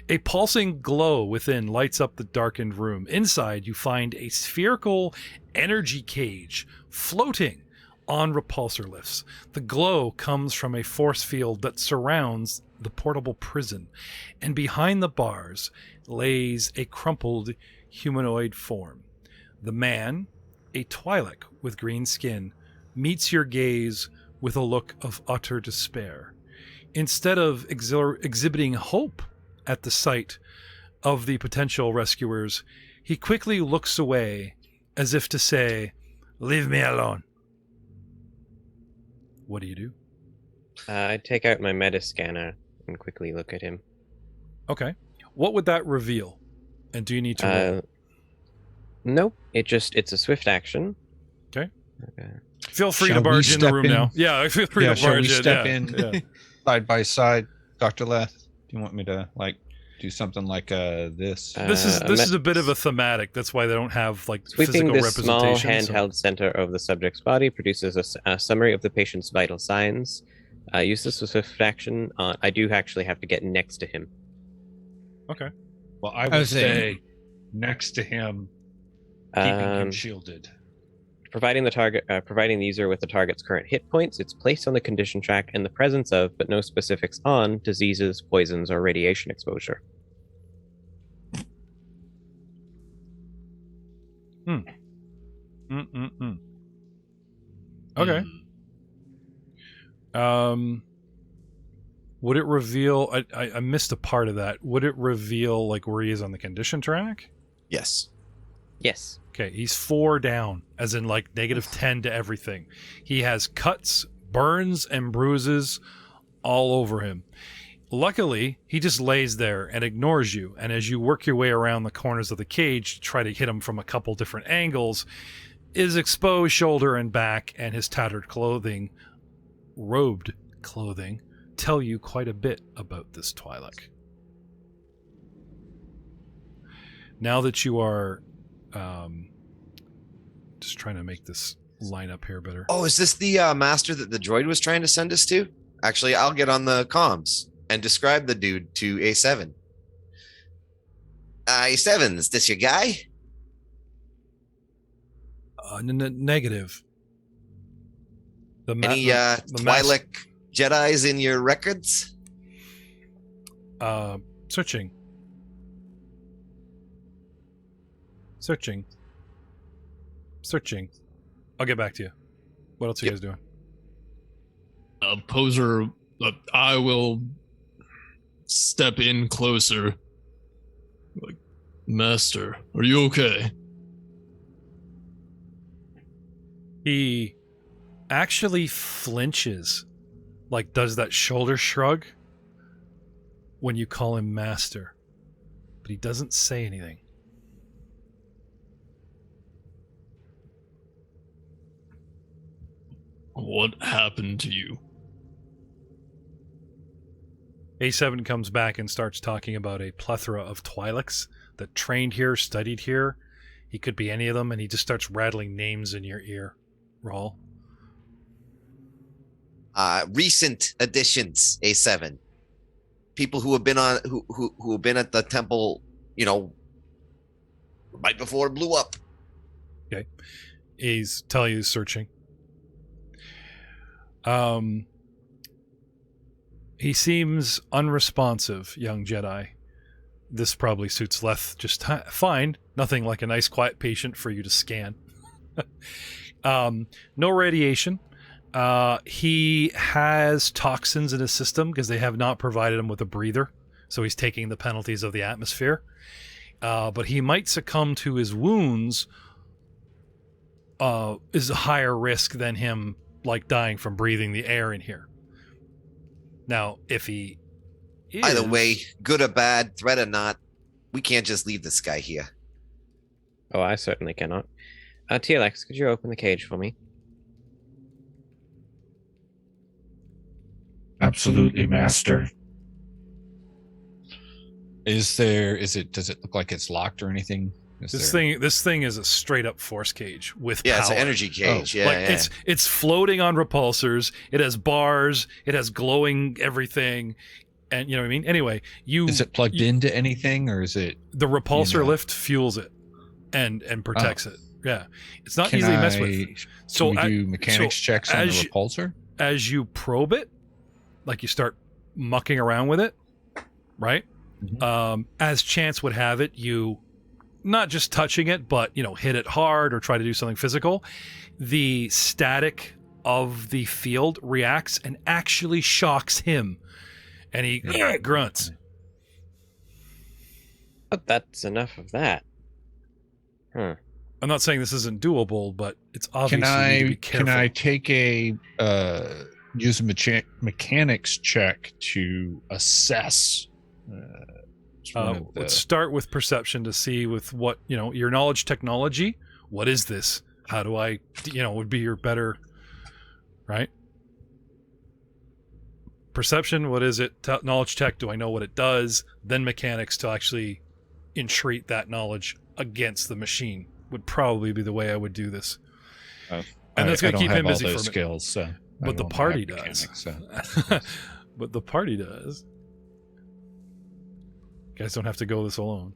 A pulsing glow within lights up the darkened room. Inside, you find a spherical energy cage floating on repulsor lifts. The glow comes from a force field that surrounds the portable prison, and behind the bars lays a crumpled humanoid form. The man, a Twi'lek with green skin, meets your gaze with a look of utter despair. Instead of exhibiting hope at the sight of the potential rescuers, he quickly looks away as if to say, "Leave me alone." What do you do? I take out my meta scanner and quickly look at him. Okay. What would that reveal? And do you need to roll? Nope. It's a swift action. Okay. Feel free Shall to we barge in the step room in? now. Yeah, feel free to shall we barge in. step yeah. in Yeah. side by side, Dr. Leth? Do you want me to do something like this? This is a bit of a thematic. That's why they don't have Sweeping physical this small representation. handheld center of the subject's body produces a summary of the patient's vital signs. Use this with swift action. I do actually have to get next to him. Okay. Well, I I would was saying- stay next to him, keeping him shielded. Providing the user with the target's current hit points, it's placed on the condition track in the presence of, but no specifics on, diseases, poisons, or radiation exposure. Okay. Would it reveal? I missed a part of that. Would it reveal where he is on the condition track? Yes. Yes. Okay, he's 4 down, as in -10 to everything. He has cuts, burns, and bruises all over him. Luckily, he just lays there and ignores you, and as you work your way around the corners of the cage to try to hit him from a couple different angles, his exposed shoulder and back and his tattered clothing, robed clothing, tell you quite a bit about this Twi'lek. Now that you are just trying to make this line up here better. Oh, is this the master that the droid was trying to send us to? Actually, I'll get on the comms and describe the dude to A7. A7, is this your guy? Negative. Any Twi'lek Jedis in your records? Searching. I'll get back to you. What else are you guys doing? Poser, I will step in closer. Master, are you okay? He actually flinches, like does that shoulder shrug when you call him master, but he doesn't say anything. What happened to you? A7 comes back and starts talking about a plethora of Twi'leks that trained here, studied here. He could be any of them, and he just starts rattling names in your ear. Rawl. Recent additions, A7. People who have been on who have been at the temple, right before it blew up. Okay. He's telling you he's searching. He seems unresponsive, young Jedi. This probably suits Leth just fine. Nothing like a nice quiet patient for you to scan. No radiation. He has toxins in his system because they have not provided him with a breather, so he's taking the penalties of the atmosphere. But he might succumb to his wounds. Is a higher risk than him like dying from breathing the air in here. Now, if he is... Either way, good or bad, threat or not, we can't just leave this guy here. Oh, I certainly cannot. TLX, could you open the cage for me? Absolutely, Master. Does it look like it's locked or anything? This thing is a straight up force cage with power. It's an energy cage. It's floating on repulsors. It has bars. It has glowing everything, and you know what I mean. Anyway, is it plugged into anything, or is it the repulsor lift fuels it and protects it? Yeah, it's not easily messed with. So can we do mechanics checks on the repulsor as you probe it, like you start mucking around with it, right? Mm-hmm. As chance would have it, you. Not just touching it, but, hit it hard or try to do something physical. The static of the field reacts and actually shocks him. And he grunts. But that's enough of that. I'm not saying this isn't doable, but it's obvious you need to be careful. Can I take use a mechanics check to assess... let's start with perception to see with what, your knowledge technology. What is this? How do I, would be your better, right? Perception, what is it? Knowledge tech, do I know what it does? Then mechanics to actually entreat that knowledge against the machine would probably be the way I would do this. And that's going to keep him busy for a minute. Skills, so but the party does. But the party does. You guys don't have to go this alone.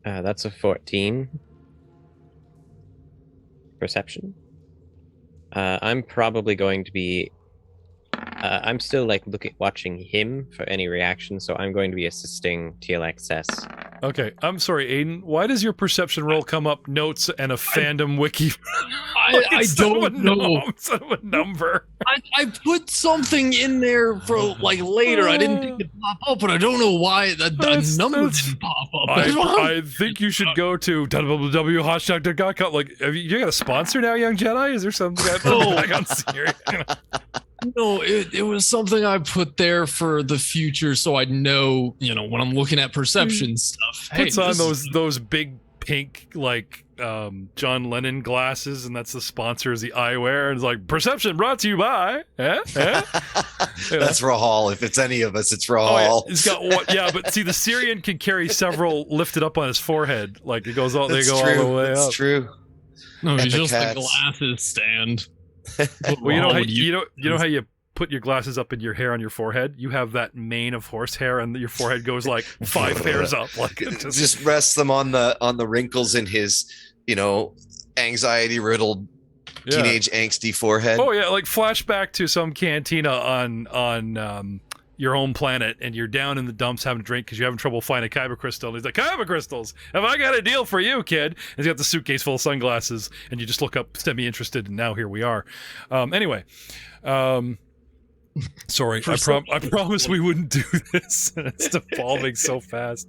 That's a 14. Perception. I'm probably going to be... I'm still watching him for any reaction, so I'm going to be assisting TLXS. Okay, I'm sorry, Aiden. Why does your perception roll come up notes and a fandom wiki? I don't know. Instead of a number. I put something in there for later. I didn't think it'd pop up, but I don't know why the number didn't pop up. I think you should go to www.hashtag.com. You got a sponsor now, Young Jedi? Is there something I put back on serious? No, it was something I put there for the future, so I'd know, when I'm looking at perception stuff. Puts on those big pink John Lennon glasses, and that's the sponsor is the eyewear, and it's like perception brought to you by. That's Rahal. If it's any of us, it's Rahal. He's got one. Yeah, but see, the Syrian can carry several lifted up on his forehead, like it goes all. They go all the way up. That's true. No, it's just the glasses stand. Well, you know how you put your glasses up in your hair on your forehead? You have that mane of horsehair, and your forehead goes 5 hairs up. It just rests them on the wrinkles in his, anxiety riddled teenage angsty forehead. Oh yeah, flashback to some cantina on your home planet, and you're down in the dumps having a drink because you're having trouble finding a kyber crystal. And he's like, kyber crystals, have I got a deal for you, kid? And he's got the suitcase full of sunglasses, and you just look up semi-interested, and now here we are. Anyway, sorry, I promise we wouldn't do this. It's evolving so fast.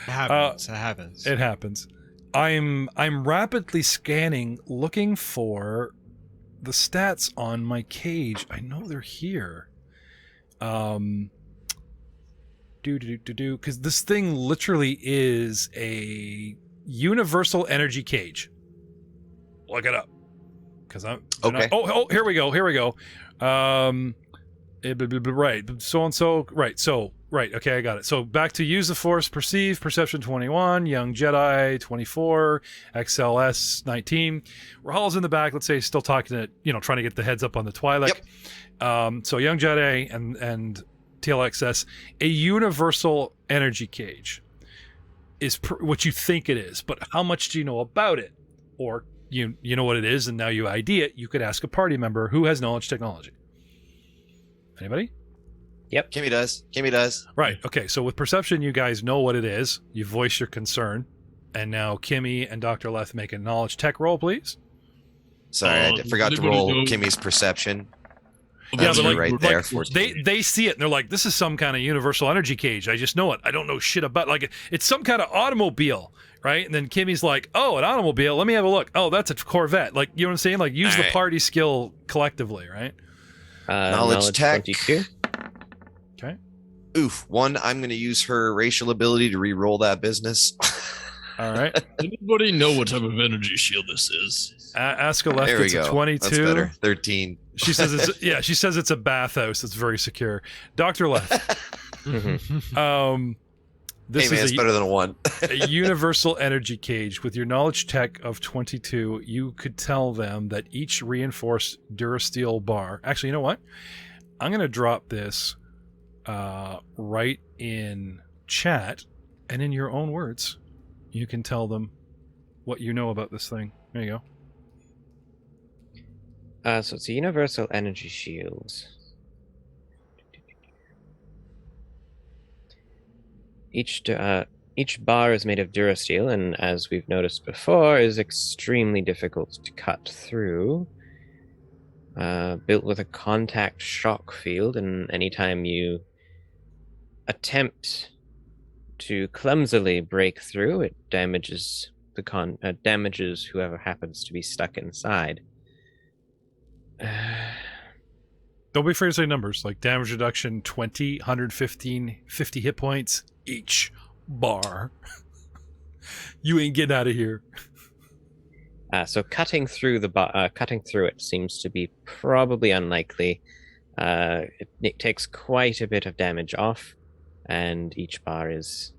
It happens. It happens. It happens. I'm rapidly scanning, looking for the stats on my cage. I know they're here. Because this thing literally is a universal energy cage. Look it up. Because I'm Okay. here we go. Right. So and so. Right. So. Right. Okay, I got it. So back to use the force, perceive, perception 21, young Jedi 24, XLS 19. Rahal's in the back. Let's say he's still talking to, trying to get the heads up on the Twi'lek. Yep. So young Jedi and TLXS, a universal energy cage is what you think it is, but how much do you know about it? Or you know what it is, and now you ID it. You could ask a party member who has knowledge technology. Anybody? Yep. Kimmy does. Right. Okay. So with perception, you guys know what it is. You voice your concern. And now Kimmy and Dr. Leth make a knowledge tech roll, please. Sorry, I forgot to roll Kimmy's perception. Yeah, but right there. They see it and they're like, this is some kind of universal energy cage. I just know it. I don't know shit about it's some kind of automobile, right? And then Kimmy's like, oh, an automobile. Let me have a look. Oh, that's a Corvette. Like, you know what I'm saying? Like, use the party skill collectively, right? Knowledge tech. 22. Okay. Oof. One, I'm going to use her racial ability to re-roll that business. All right. Anybody know what type of energy shield this is? Ask a left. There we It's go. a 22. That's better. 13. She says it's she says it's a bathhouse. It's very secure. Dr. Leth. This Hey man, is it's better than a 1. a universal energy cage. With your knowledge tech of 22, you could tell them that each reinforced Durasteel bar. Actually, you know what? I'm going to drop this right in chat, and in your own words, you can tell them what you know about this thing. There you go. So it's a universal energy shield. Each bar is made of Durasteel, and as we've noticed before, is extremely difficult to cut through. Built with a contact shock field, and anytime you attempt to clumsily break through, it damages damages whoever happens to be stuck inside. Don't be afraid to say numbers, like damage reduction 20, 115, 50 hit points each bar. You ain't getting out of here. So cutting through it seems to be probably unlikely. It takes quite a bit of damage off, and each bar is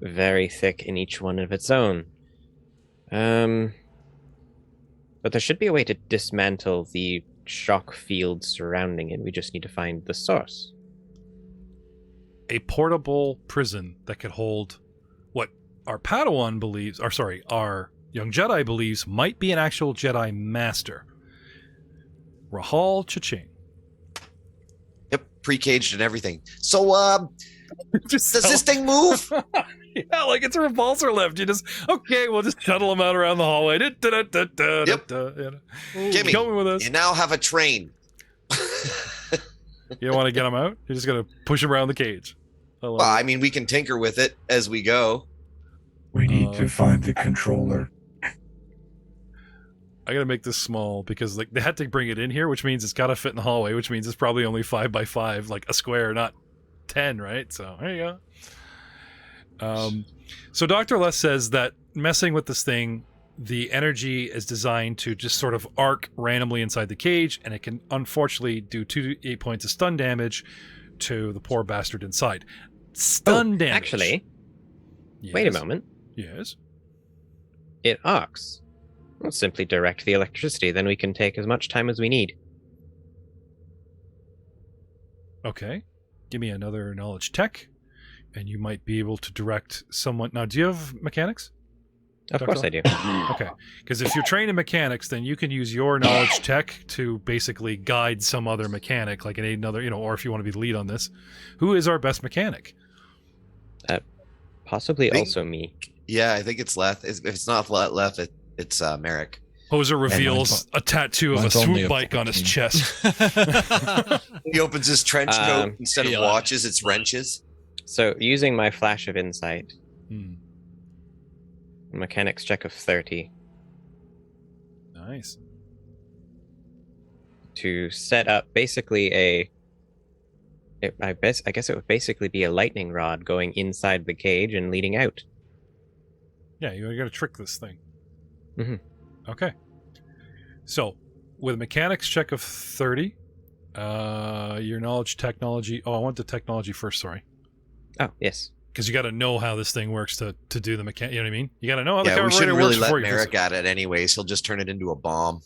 very thick in each one of its own. But there should be a way to dismantle the shock field surrounding it. We just need to find the source. A portable prison that could hold what our Padawan believes, our young Jedi believes might be an actual Jedi Master. Rahal Cha-Ching. Yep, pre-caged and everything. So, does this thing move? Yeah, like it's a repulsor lift. You just, okay, we'll just shuttle them out around the hallway. Yep. Gimme. Coming with us. You now have a train. You don't want to get them out? You're just going to push them around the cage. Well, I mean, we can tinker with it as we go. We need to find the controller. I gotta make this small because like they had to bring it in here, which means it's gotta fit in the hallway, which means it's probably only 5 by 5, like a square, not 10, right? So there you go. So Dr. Les says that messing with this thing, the energy is designed to just sort of arc randomly inside the cage, and it can unfortunately do 2 to 8 points of stun damage to the poor bastard inside. Stun damage. Actually, Yes. wait a moment. Yes. It arcs. We'll simply direct the electricity, then we can take as much time as we need. Okay. Give me another knowledge tech, and you might be able to direct someone. Now, do you have mechanics? Of course I do. Okay. Because if you're trained in mechanics, then you can use your knowledge tech to basically guide some other mechanic, like another, or if you want to be the lead on this. Who is our best mechanic? Possibly also me. Yeah, I think it's Leth. If it's not Leth, it's Merrick. Hoser reveals a tattoo of a mine's only swoop a bike on his 14. chest. He opens his trench coat. Instead of watches, it's wrenches. So using my flash of insight, Mechanics check of 30 Nice. to set up basically I guess it would basically be a lightning rod going inside the cage and leading out. Yeah, you got to trick this thing. Mhm. Okay. So, with a mechanics check of 30, your knowledge technology. Oh, I want the technology first. Sorry, Oh, yes. because you got to know how this thing works to do the mechanic. You know what I mean? You got to know how the Yeah, we carburetor shouldn't works really let before you Merrick at it anyways. He'll just turn it into a bomb.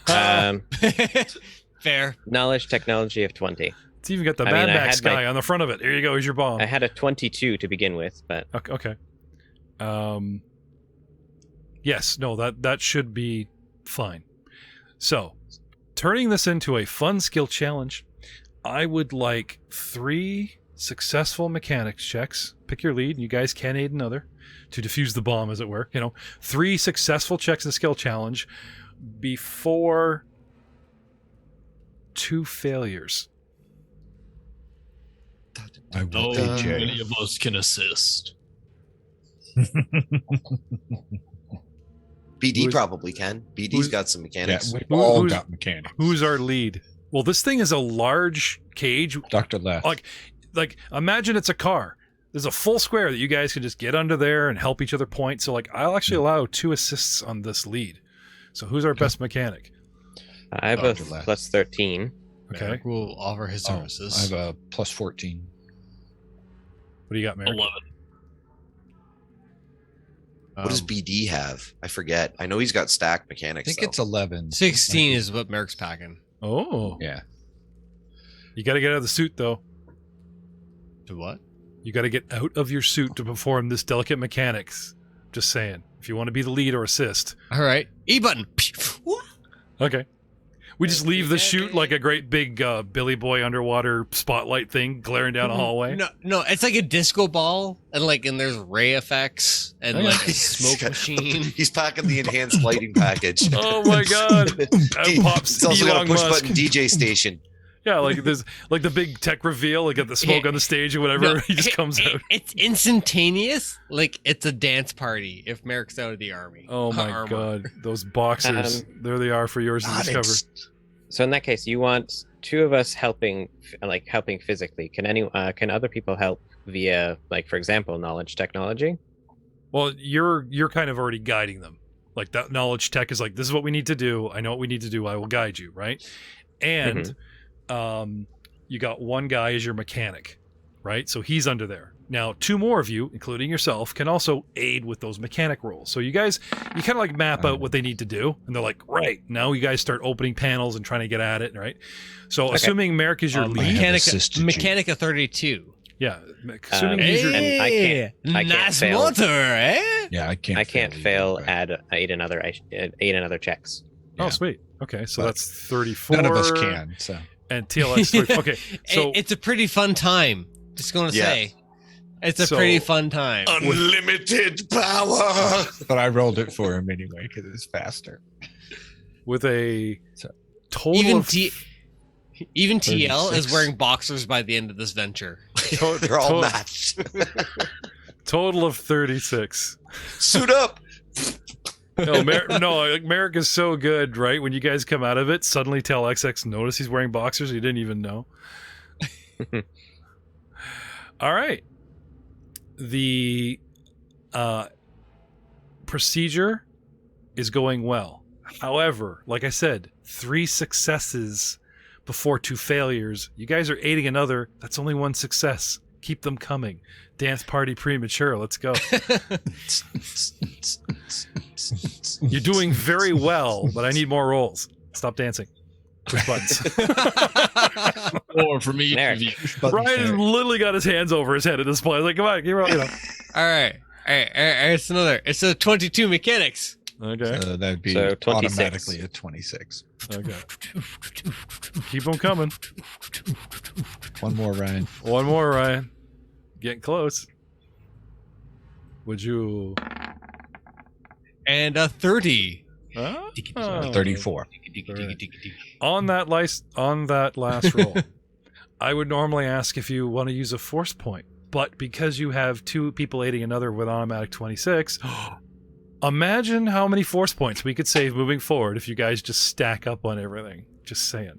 Um, Fair. knowledge technology of 20. It's even got the I Mad mean, I Max had my- guy on the front of it. Here you go. Here's your bomb. I had a 22 to begin with, but Okay. Yes. No. That should be fine. So, turning this into a fun skill challenge, I would like 3 successful mechanics checks. Pick your lead. You guys can aid another to defuse the bomb, as it were. 3 successful checks in the skill challenge before 2 failures. I will No, AJ. many of us can assist. BD Who's- probably can. BD's got some Yeah, mechanics. we've all who's- got mechanics. Who's our lead? Well, this thing is a large cage. Dr. Left? Like imagine it's a car. There's a full square that you guys can just get under there and help each other point. So I'll actually allow 2 assists on this lead. So who's our best mechanic? I have a Dr. Left. plus 13. Okay. Merrick will offer his Oh, services. I have a plus 14. What do you got, Merrick? 11. What does BD have? I forget. I know he's got stacked I mechanics. think though. it's 11. 16 is what Merrick's packing. Oh, Yeah. you got to get out of the suit though. To what? You got to get out of your suit to perform this delicate mechanics. Just saying. If you want to be the lead or assist. All right. E button. Okay. We just leave the chute like a great big Billy Boy underwater spotlight thing glaring down a hallway. No, it's like a disco ball, and there's ray effects and Oh, yeah. like a smoke machine. He's packing the enhanced lighting package. Oh my god! Out pops It's also got a Elon push Musk. button DJ station. Yeah, like there's like the big tech reveal, like at the smoke on the stage or whatever. No, he just comes out. It's instantaneous. Like it's a dance party if Merrick's out of the army. Oh my Armor. god, those boxers! There they are for yours to discover. So in that case, you want 2 of us helping physically. Can other people help via, like, for example, knowledge technology? Well, you're kind of already guiding them. Like that knowledge tech is like, this is what we need to do. I know what we need to do. I will guide you, right? And you got 1 guy as your mechanic, right? So he's under there. Now, 2 more of you, including yourself, can also aid with those mechanic rolls. So you kind of like map out what they need to do, and they're like, right, now you guys start opening panels and trying to get at it, right? So assuming Merrick is your lead, Mechanica 32. yeah, assuming he's your and I can't nice fail. motor, eh? Yeah, I can't. I can't fail. Aid another checks. Oh, Yeah. sweet. Okay, so But that's 34. None of us can. So And TLX 34. Okay, so It's a pretty fun time. Just gonna Yeah. say, it's a So- pretty fun time. Unlimited power. but I rolled it for him anyway because it's faster. with a So- total Even of even TL is 36. wearing boxers by the end of this venture. They're all matched. total of 36. Suit up. No, Merrick is so good, right? When you guys come out of it, suddenly tell XX notice he's wearing boxers. You didn't even know. All right. The procedure is going well. However, like I said, 3 successes before 2 failures. You guys are aiding another. That's only 1 success. Keep them coming. Dance party premature. Let's go. You're doing very well, but I need more rolls. Stop dancing. Push buttons. Or from each Merrick. of you. Ryan literally got his hands over his head at this point. Like, come on, give it. All right. It's another. It's a 22 mechanics. Okay. That'd be So 26. automatically a 26. Okay. Keep them coming. One more, Ryan. One more, Ryan. Getting close. Would you? And a 30. Ah. 34. On that last roll, I would normally ask if you want to use a force point, but because you have 2 people aiding another with automatic 26, imagine how many force points we could save moving forward if you guys just stack up on everything. Just saying.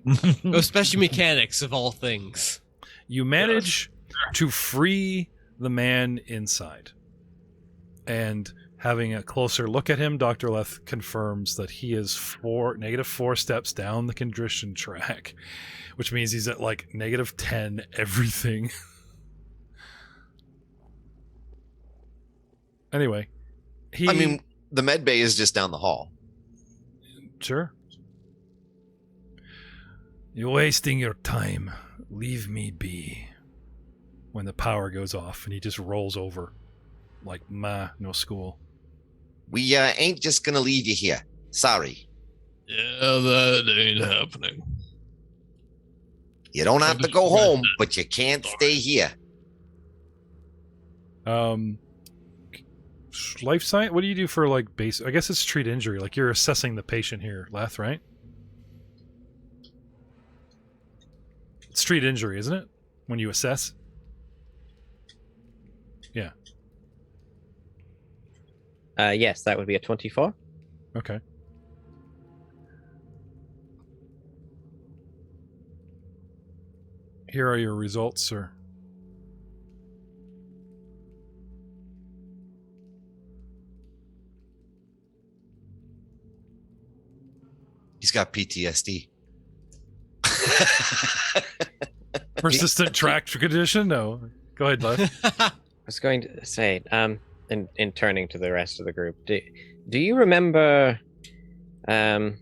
Especially mechanics of all things. You manage to free the man inside. And having a closer look at him, Dr. Leth confirms that he is -4 steps down the condition track, which means he's at like -10 everything. Anyway, I mean, the med bay is just down the hall. Sure. You're wasting your time. Leave me be. When the power goes off and he just rolls over like, no school. We ain't just gonna leave you here. Sorry. Yeah, that ain't happening. You don't have to go home, but you can't stay here. Life science? What do you do for like base? I guess it's treat injury. Like you're assessing the patient here, Leth, right? It's treat injury, isn't it? When you assess? Yeah. Yes, that would be a 24. Okay. Here are your results, sir. He's got PTSD. Persistent track condition? No. Go ahead, Lev. I was going to say, in turning to the rest of the group, do you remember, oh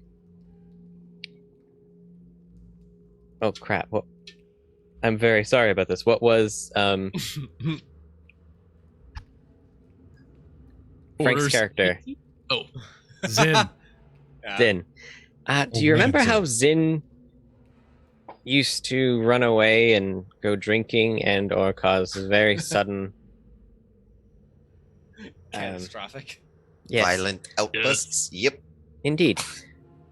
crap, what, I'm very sorry about this. What was, Frank's character? Oh. Zin. Zin. Do you remember how Zin used to run away and go drinking and or cause very sudden catastrophic violent outbursts? Yep. Indeed.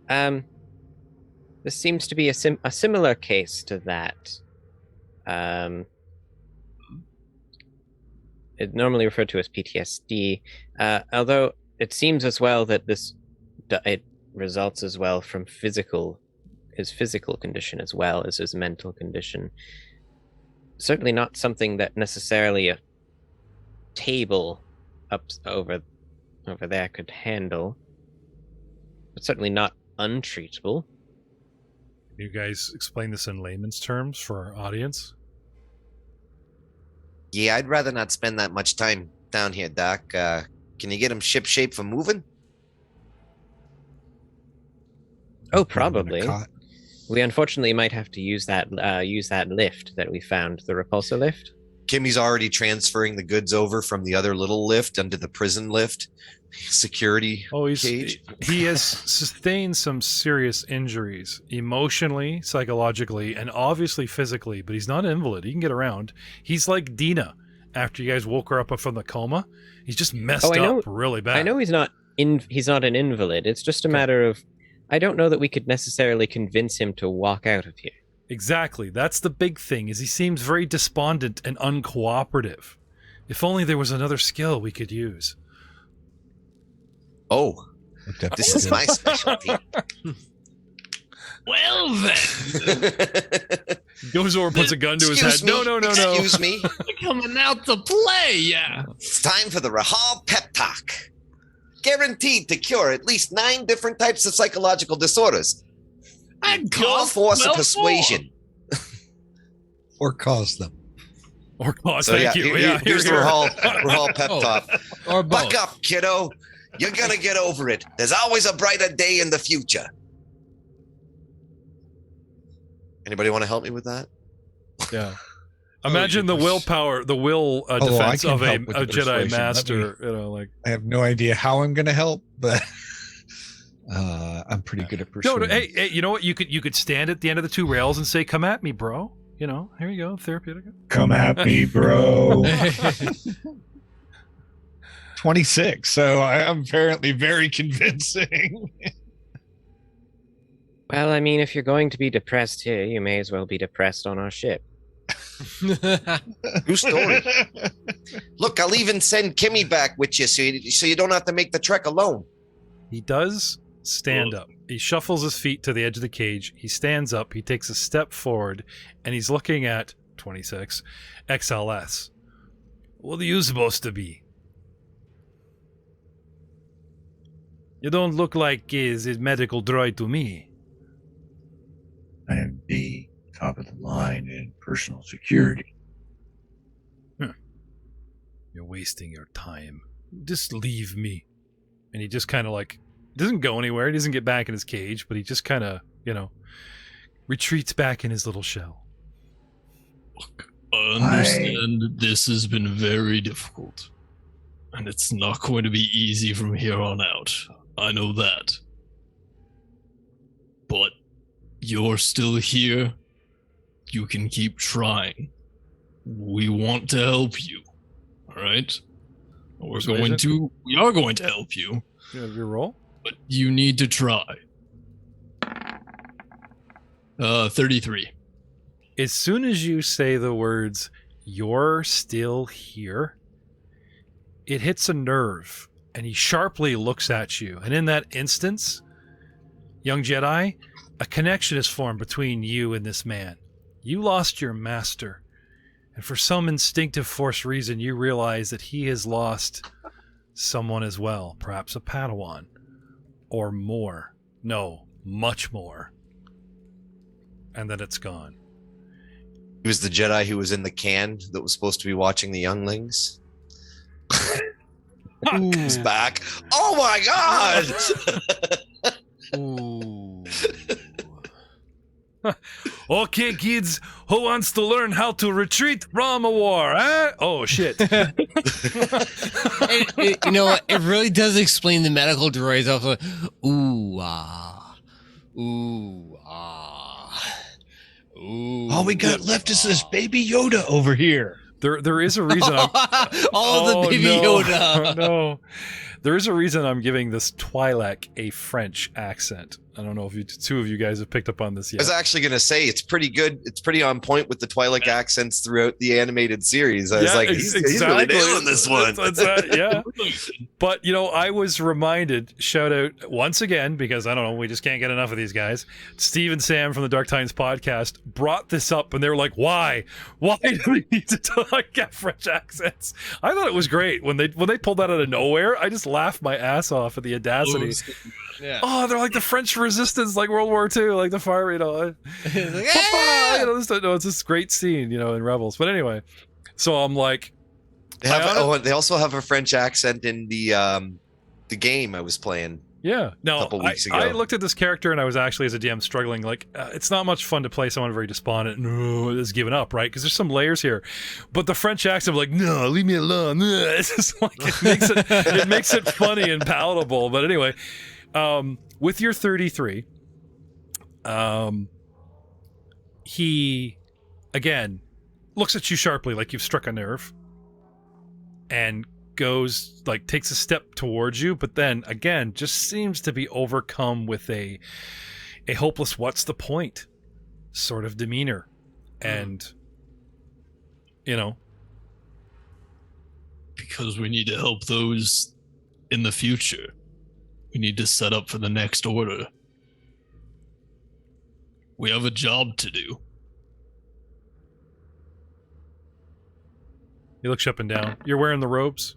This seems to be a similar case to that. It's normally referred to as PTSD, although it seems as well that it results as well from his physical condition as well as his mental condition. Certainly not something that necessarily a table up over there could handle, but certainly not untreatable. You guys explain this in layman's terms for our audience? Yeah, I'd rather not spend that much time down here, Doc. Can you get him ship-shape for moving? Oh, probably. We unfortunately might have to use that lift that we found, the repulsor lift. Kimmy's already transferring the goods over from the other little lift into the prison lift security cage. He has sustained some serious injuries, emotionally, psychologically, and obviously physically, but he's not an invalid. He can get around. He's like Dina after you guys woke her up from the coma. He's just messed up really bad. I know he's not an invalid. It's just a matter of, I don't know that we could necessarily convince him to walk out of here. Exactly. That's the big thing, is he seems very despondent and uncooperative. If only there was another skill we could use. Oh, this is my specialty. Well then. Goes over and puts a gun to his head. No. Excuse me. Coming out to play, yeah. It's time for the Rahal pep talk. Guaranteed to cure at least 9 different types of psychological disorders. Pure force of persuasion. Or cause them. Or cause, So thank you. Here's the Rahal pep talk. Or both. Buck up, kiddo. You're gonna get over it. There's always a brighter day in the future. Anybody want to help me with that? Yeah. Imagine the willpower, defense of a Jedi Master. I have no idea how I'm going to help, but I'm pretty good at pursuing. No, hey, you know what? You could stand at the end of the 2 rails and say, "Come at me, bro." You know, here you go, therapeutic. Come at me, bro. 26, so I'm apparently very convincing. Well, I mean, if you're going to be depressed here, you may as well be depressed on our ship. True story. Look, I'll even send Kimmy back with you, so you don't have to make the trek alone. He does stand up. He shuffles his feet to the edge of the cage. He stands up. He takes a step forward, and he's looking at 26 XLS. What are you supposed to be? You don't look like his medical droid to me. I am the top of the line in personal security. You're wasting your time. Just leave me. And he just kind of like doesn't go anywhere. He doesn't get back in his cage, but he just kind of, retreats back in his little shell. Look, I understand this has been very difficult. And it's not going to be easy from here on out. I know that. But you're still here. You can keep trying. We want to help you. All right? We are going to help you. You have your roll? But you need to try. 33. As soon as you say the words, "You're still here," it hits a nerve, and he sharply looks at you. And in that instance, young Jedi, a connection is formed between you and this man. You lost your master, and for some instinctive force reason, you realize that he has lost someone as well, perhaps a Padawan, or more. No, much more. And then it's gone. He was the Jedi who was in the can that was supposed to be watching the younglings. He's back. Oh my god! Ooh. Okay, kids, who wants to learn how to retreat from a war, eh? Oh, shit. You know what? It really does explain the medical droids. Also, ooh, ah. Ooh, ah. Ooh. All we got left is this baby Yoda over here. There is a reason I'm... The baby Yoda. No. There is a reason I'm giving this Twi'lek a French accent. I don't know if two of you guys have picked up on this yet. I was actually going to say, it's pretty good. It's pretty on point with the Twi'lek accents throughout the animated series. I was like, he's really nailing this one. Yeah. But, I was reminded, shout out once again, because I don't know, we just can't get enough of these guys. Steve and Sam from the Dark Times podcast brought this up, and they were like, why? Why do we need to get French accents? I thought it was great. When they pulled that out of nowhere, I just laughed my ass off at the audacity. Yeah. Oh, they're like the French resistance, like World War II, like the fire, Like, it's this great scene, in Rebels. But anyway, so I'm like, They also have a French accent in the game I was playing. Yeah. No, a couple weeks ago. I looked at this character and I was actually, as a DM, struggling. Like, it's not much fun to play someone very despondent and is giving up, right? Because there's some layers here. But the French accent, like, no, leave me alone. It's just like, it makes it funny and palatable. But anyway, with your 33, he, again, looks at you sharply like you've struck a nerve and goes, like, takes a step towards you, but then again just seems to be overcome with a hopeless what's the point sort of demeanor. And because we need to help those in the future. We need to set up for the next order. We have a job to do. He looks up and down. You're wearing the robes?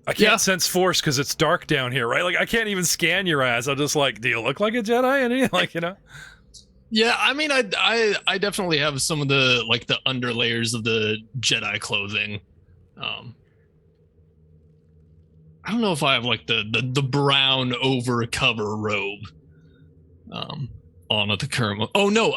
I can't sense force because it's dark down here, right? Like, I can't even scan your ass. I'm just like, do you look like a Jedi? And Yeah, I mean, I definitely have some of the, like, the underlayers of the Jedi clothing. I don't know if I have, like, the brown over-cover robe on at the current moment. Oh, no,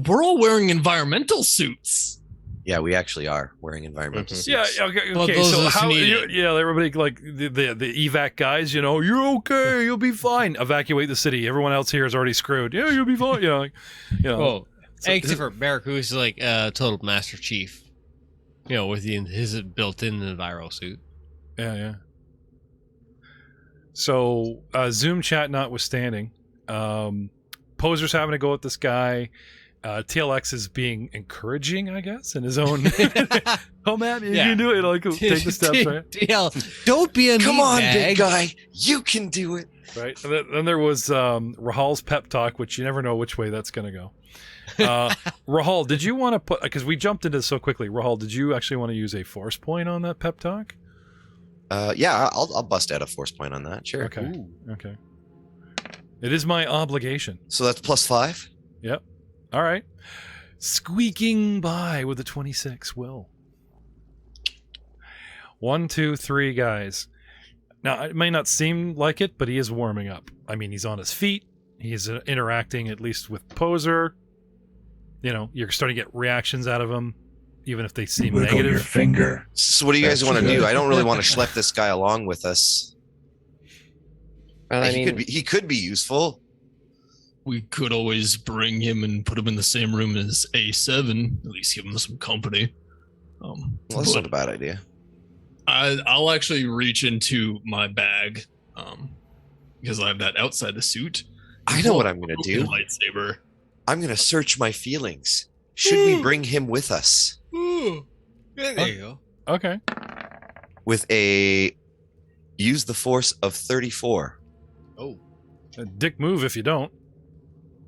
we're all wearing environmental suits. Yeah, we actually are wearing environmental suits. Yeah, okay. Well, those so are how? needed. Everybody, like the evac guys, you're okay, you'll be fine. Evacuate the city. Everyone else here is already screwed. Yeah, you'll be fine. Well, except for Barrack, who's like total Master Chief. With his built-in viral suit. Yeah. So, Zoom chat notwithstanding, Poser's having to go at this guy. TLX is being encouraging, I guess, in his own. Oh man, you can do it. Like take the steps, right? TL, don't be a Come on, meatbag. big guy. You can do it. Right. And then there was Rahal's pep talk, which you never know which way that's going to go. Rahal, did you want to put? Because we jumped into this so quickly. Rahal, did you actually want to use a force point on that pep talk? Yeah, I'll bust out a force point on that. Sure. Okay. Okay. It is my obligation. So that's +5. Yep. All right. Squeaking by with a 26. Will. 1, 2, 3 guys. Now, it may not seem like it, but he is warming up. I mean, he's on his feet. He is interacting at least with Poser. You know, you're starting to get reactions out of him, even if they seem Wiggle negative. your finger. So what do you guys That's want to good. do? I don't really want to schlep this guy along with us. Well, I mean, He could be useful. We could always bring him and put him in the same room as A7. At least give him some company. Well, that's but not a bad idea. I'll actually reach into my bag, because I have that outside the suit. I know what I'm going to do. Lightsaber. I'm going to search my feelings. Should we bring him with us? Ooh. Yeah, there you go. Okay. With a use the force of 34. Oh. A dick move if you don't.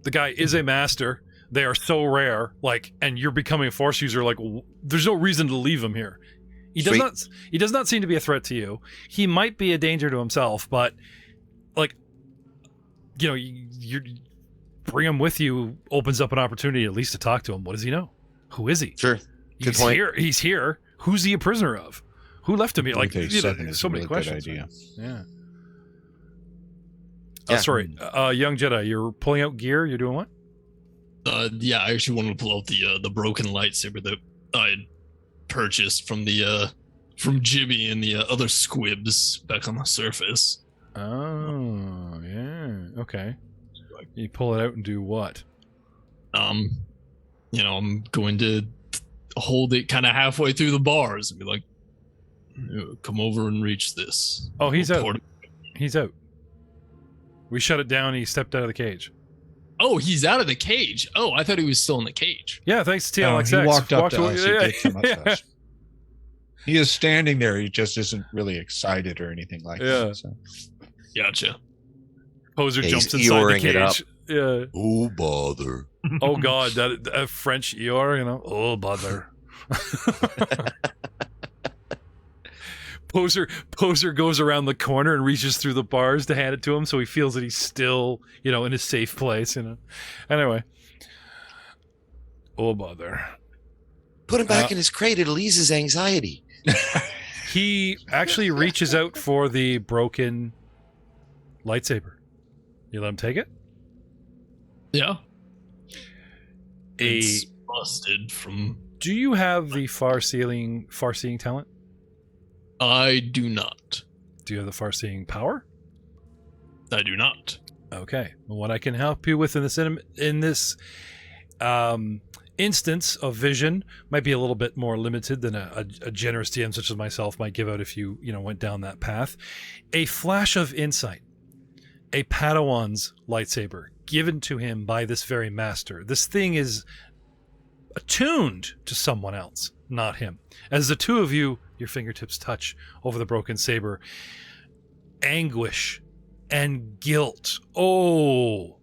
The guy is a master. They are so rare. Like, and you're becoming a force user. Like, there's no reason to leave him here. He does Sweet. not. He does not seem to be a threat to you. He might be a danger to himself, but like, you know, you bring him with you opens up an opportunity at least to talk to him. What does he know? Who is he? Sure. Good He's point. here. He's here. Who's he a prisoner of? Who left him here? Like, Like you know, A7 is so a many really good questions. idea. Yeah. Yeah. Sorry, young Jedi. You're pulling out gear. You're doing what? Yeah, I actually wanted to pull out the broken lightsaber that I had purchased from the from Jimmy and the other squibs back on the surface. Oh, yeah. Okay. You pull it out and do what? You know, I'm going to hold it kind of halfway through the bars and be like, "Come over and reach this." Oh, he's out. Port- He's out. We shut it down. He stepped out of the cage. Oh, he's out of the cage. Oh, I thought he was still in the cage. Yeah, thanks to No, TLXX. he walked up to away- us. He kicked some of us. He is standing there. He just isn't really excited or anything like Yeah. that. So. Gotcha. Poser Yeah, jumps he's inside the Eeyoring it up. cage. Yeah. Oh, bother. Oh God, that French Eeyore, you know. Oh bother. Poser goes around the corner and reaches through the bars to hand it to him, so he feels that he's still, you know, in a safe place. You know. Anyway. Oh bother. Put him back in his crate. It'll ease his anxiety. He actually reaches out for the broken lightsaber. You let him take it? Yeah. A It's busted from. Do you have the far-seeing talent? I do not. Do you have the far-seeing power? I do not. Okay. Well, what I can help you with in this instance of vision might be a little bit more limited than a generous DM such as myself might give out if you went down that path. A flash of insight. A Padawan's lightsaber given to him by this very master. This thing is attuned to someone else, not him. As the two of you, your fingertips touch over the broken saber, anguish and guilt. Oh,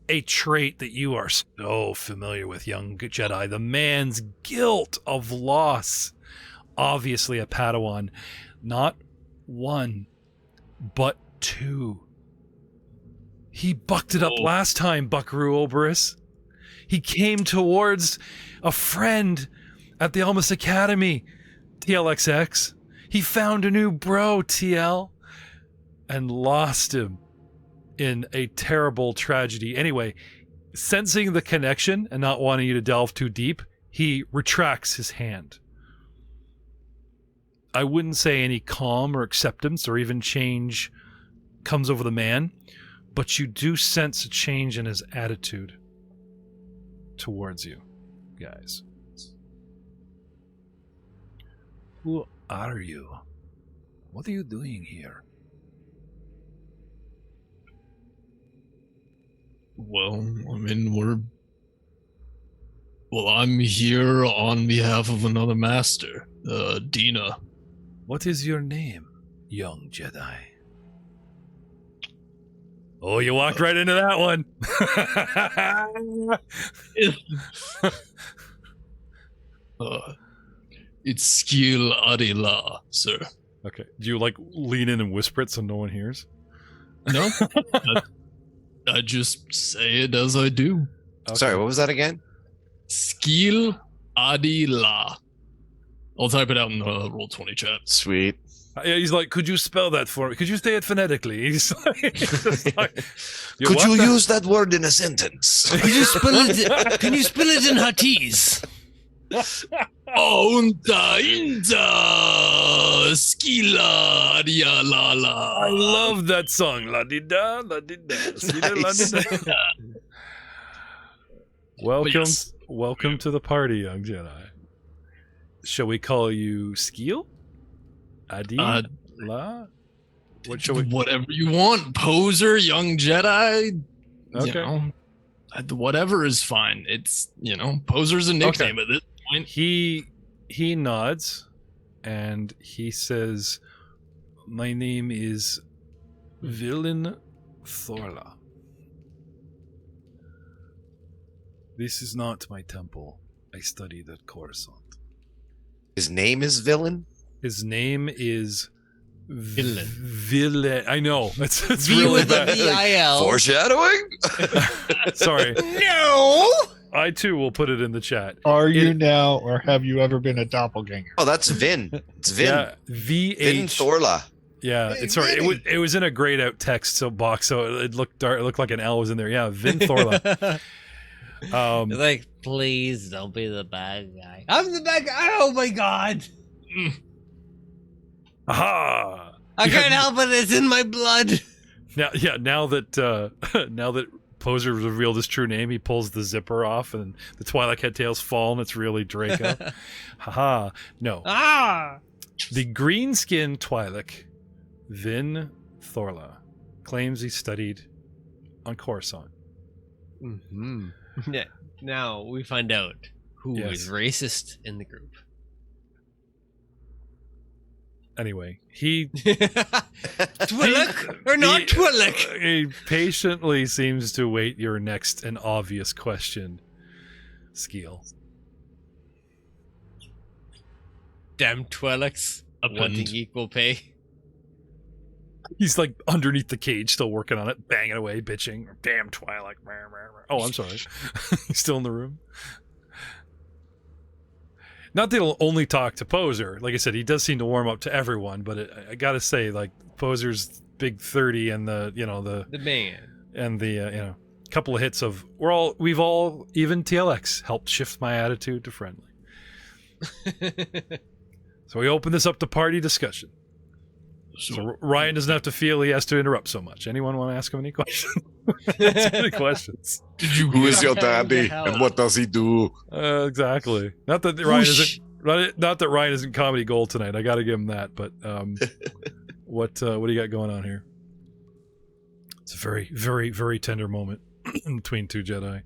a trait that you are so familiar with, young Jedi. The man's guilt of loss. Obviously a Padawan. Not one, but two. He bucked it up last time, Buckaroo Oberus. He came towards a friend at the Almas Academy, TLXX. He found a new bro, TL, and lost him in a terrible tragedy. Anyway, sensing the connection and not wanting you to delve too deep, he retracts his hand. I wouldn't say any calm or acceptance or even change comes over the man, but you do sense a change in his attitude towards you, guys. Who are you? What are you doing here? Well, I mean, we're Well, I'm here on behalf of another master, Dina. What is your name, young Jedi? Oh, you walked right into that one. It's Skill Adila, sir. Okay. Do you like lean in and whisper it so no one hears? No, I just say it as I do. Okay. Sorry, what was that again? Skill Adila. I'll type it out in the Roll20 chat. Sweet. Yeah, he's like, could you spell that for me? Could you say it phonetically? He's like, just like, Could you use that word in a sentence? Can you spell it in Huttese? Unta Inta Skila Adia La La. I love that song. La di da, la di da, si da, la di da. Welcome to the party, young Jedi. Shall we call you Skeel? Adi? La? What shall we? Whatever you want. Poser, young Jedi. Okay. You know, whatever is fine. It's, Poser's a nickname at this point. He nods and he says, "My name is Villain Thorla. This is not my temple. I studied at Coruscant. His name is Villain? His name is Villain. Villain. I know. It's V really with a bad. V-I-L. Foreshadowing? Sorry. No! I too will put it in the chat. Are you now, or have you ever been a doppelganger? Oh, that's Vin. It's Vin. Yeah, Vin VH. Thorla. Yeah, it's sorry. It was in a grayed out text box, so it looked dark. It looked like an L was in there. Yeah, Vin Thorla. Like, please don't be the bad guy. I'm the bad guy. Oh my god. Aha! I can't help it. It's in my blood. Now that Poser revealed his true name, he pulls the zipper off, and the Twi'lek head tails fall, and it's really Draco. Haha! No, Ah! the green-skinned Twi'lek, Vin Thorla, claims he studied on Coruscant. Mm-hmm. Yeah. Now we find out who is racist in the group. Anyway, he Twi'lek or not Twi'lek? He patiently seems to wait your next and obvious question, Skeel. Damn Twi'leks wanting equal pay. He's like underneath the cage, still working on it, banging away, bitching. Damn Twi'lek. Oh, I'm sorry. He's still in the room. Not that he'll only talk to Poser. Like I said, he does seem to warm up to everyone, but I gotta say, like, Poser's big 30 and the man and the couple of hits of we've all, even TLX, helped shift my attitude to friendly. So we open this up to party discussion. So Ryan doesn't have to feel he has to interrupt so much. Anyone want to ask him any questions? Any questions? Who is your daddy and what does he do? Exactly. Not that Ryan isn't comedy gold tonight. I got to give him that. But what do you got going on here? It's a very, very, very tender moment between two Jedi.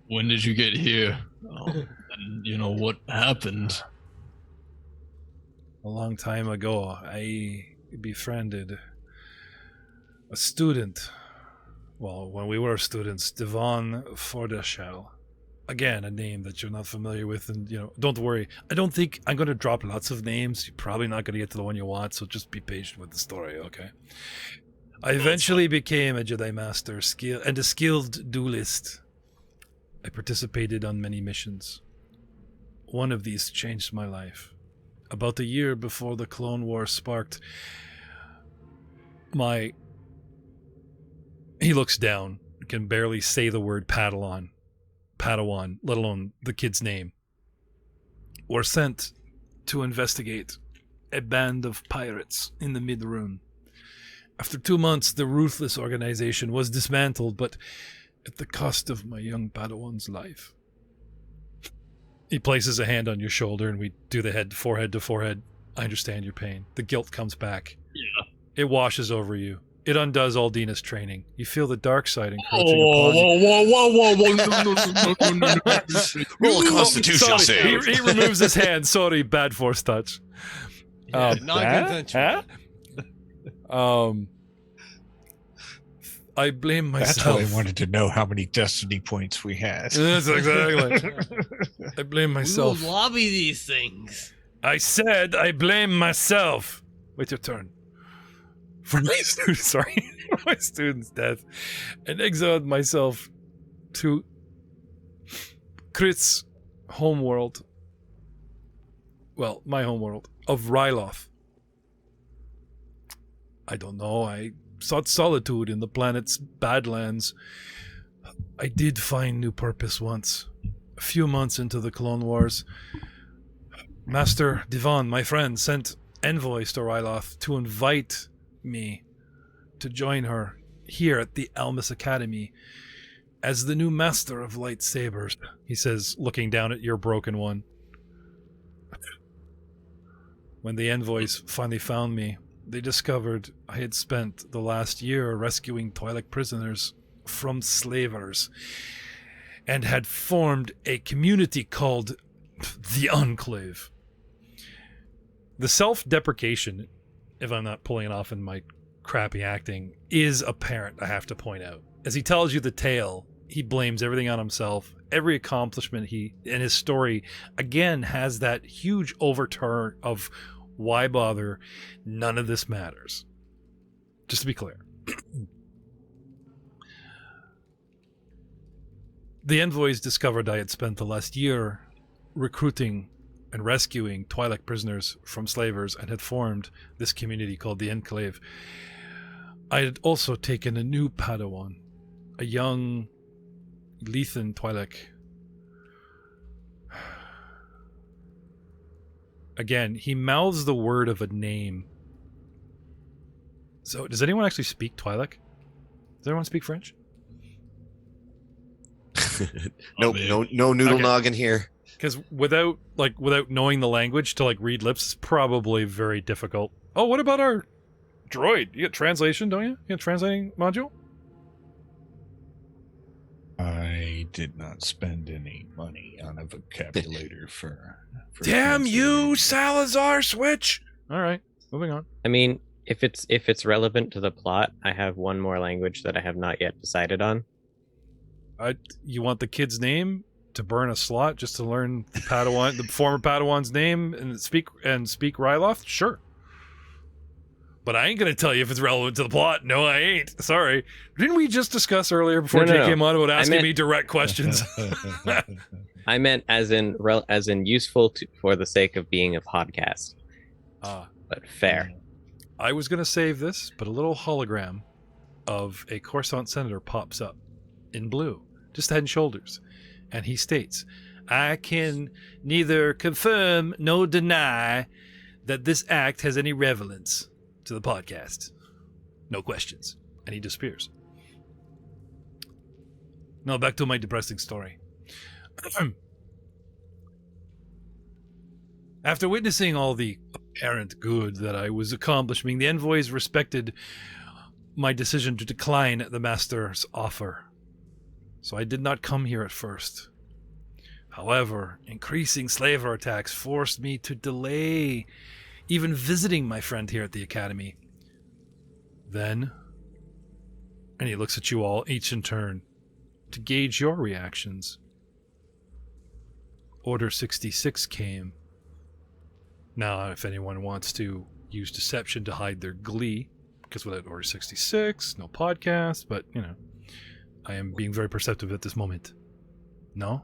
When did you get here? And what happened? A long time ago, I befriended a student. Well, when we were students, Devon Fordashell. Again, a name that you're not familiar with, and don't worry. I don't think I'm going to drop lots of names. You're probably not going to get to the one you want, so just be patient with the story, okay? I eventually became a Jedi Master and a skilled duelist. I participated on many missions. One of these changed my life. About a year before the Clone Wars sparked, he looks down, can barely say the word Padawan, let alone the kid's name. Were sent to investigate a band of pirates in the Mid-Rune. After 2 months, the ruthless organization was dismantled, but at the cost of my young Padawan's life. He places a hand on your shoulder, and we do the forehead to forehead. I understand your pain. The guilt comes back. Yeah. It washes over you. It undoes Aldina's training. You feel the dark side encroaching Whoa, upon you. whoa. No. Roll a Constitution Sorry, save. he removes his hand. Sorry, bad force touch. Yeah, not consensual. I blame That's myself. why I wanted to know how many destiny points we had. That's exactly. I blame myself. We will lobby these things. I said I blame myself. Wait your turn. For my my student's death, and exiled myself to Krit's homeworld. Well, my homeworld of Ryloth. I don't know. I sought solitude in the planet's badlands. I did find new purpose once. A few months into the Clone Wars, Master Divan, my friend, sent envoys to Ryloth to invite me to join her here at the Almus Academy as the new master of lightsabers, he says, looking down at your broken one. When the envoys finally found me, they discovered I had spent the last year rescuing Twi'lek prisoners from slavers and had formed a community called the Enclave. The self-deprecation, if I'm not pulling it off in my crappy acting, is apparent, I have to point out. As he tells you the tale, he blames everything on himself. Every accomplishment and his story, again, has that huge overturn of why bother? None of this matters. Just to be clear. The envoys discovered I had spent the last year recruiting and rescuing Twi'lek prisoners from slavers and had formed this community called the Enclave. I had also taken a new Padawan, a young Lethan Twi'lek. Again, he mouths the word of a name. So, does anyone actually speak Twi'lek? Does anyone speak French? Nope, no noodle noggin here. Because without knowing the language to read lips is probably very difficult. Oh, what about our droid? You get translation, don't you? You get a translating module? I did not spend any money on a vocabulator for Damn you, Salazar Switch! Alright, moving on. I mean, if it's relevant to the plot, I have one more language that I have not yet decided on. You want the kid's name to burn a slot just to learn the former Padawan's name and speak Ryloth? Sure. But I ain't gonna tell you if it's relevant to the plot. No, I ain't. Sorry. Didn't we just discuss earlier before Jay came on about asking me direct questions? I meant as in useful for the sake of being a podcast. But fair. I was gonna save this, but a little hologram of a Coruscant senator pops up in blue, just head and shoulders, and he states, "I can neither confirm nor deny that this act has any relevance to the podcast. No questions." And he disappears. Now back to my depressing story. After witnessing all the apparent good that I was accomplishing, the envoys respected my decision to decline the master's offer. So I did not come here at first. However, increasing slaver attacks forced me to delay even visiting my friend here at the academy. Then, and he looks at you all, each in turn, to gauge your reactions. Order 66 came. Now, if anyone wants to use deception to hide their glee, because without Order 66, no podcast, but, I am being very perceptive at this moment. No?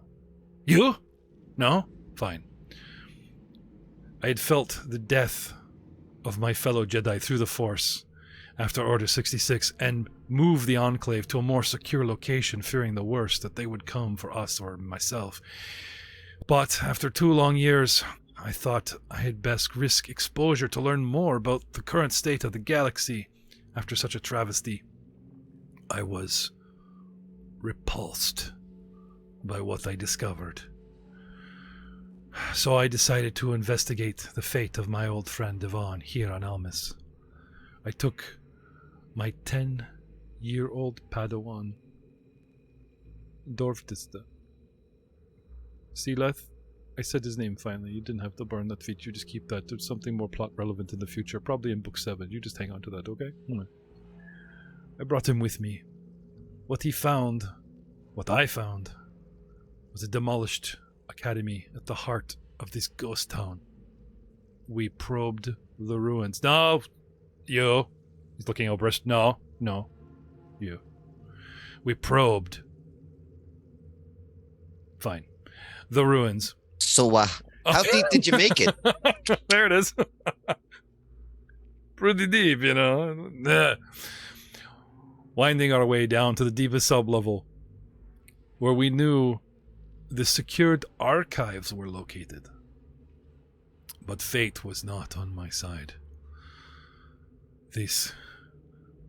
You? No? Fine. I had felt the death of my fellow Jedi through the Force after Order 66 and moved the Enclave to a more secure location, fearing the worst, that they would come for us or myself. But after 2 long years, I thought I had best risk exposure to learn more about the current state of the galaxy. After such a travesty, I was repulsed by what I discovered. So I decided to investigate the fate of my old friend Devon here on Almus. I took my 10-year-old Padawan, Dorftista. See, Leth? I said his name finally. You didn't have to burn that feature. Just keep that. There's something more plot relevant in the future, probably in Book 7. You just hang on to that, okay? I brought him with me. What I found, was a demolished academy at the heart of this ghost town. We probed the ruins. No, you. He's looking over us. No, you. We probed. Fine. The ruins. So, how deep did you make it? There it is. Pretty deep, you know. Winding our way down to the deepest sublevel, where we knew the secured archives were located. But fate was not on my side. This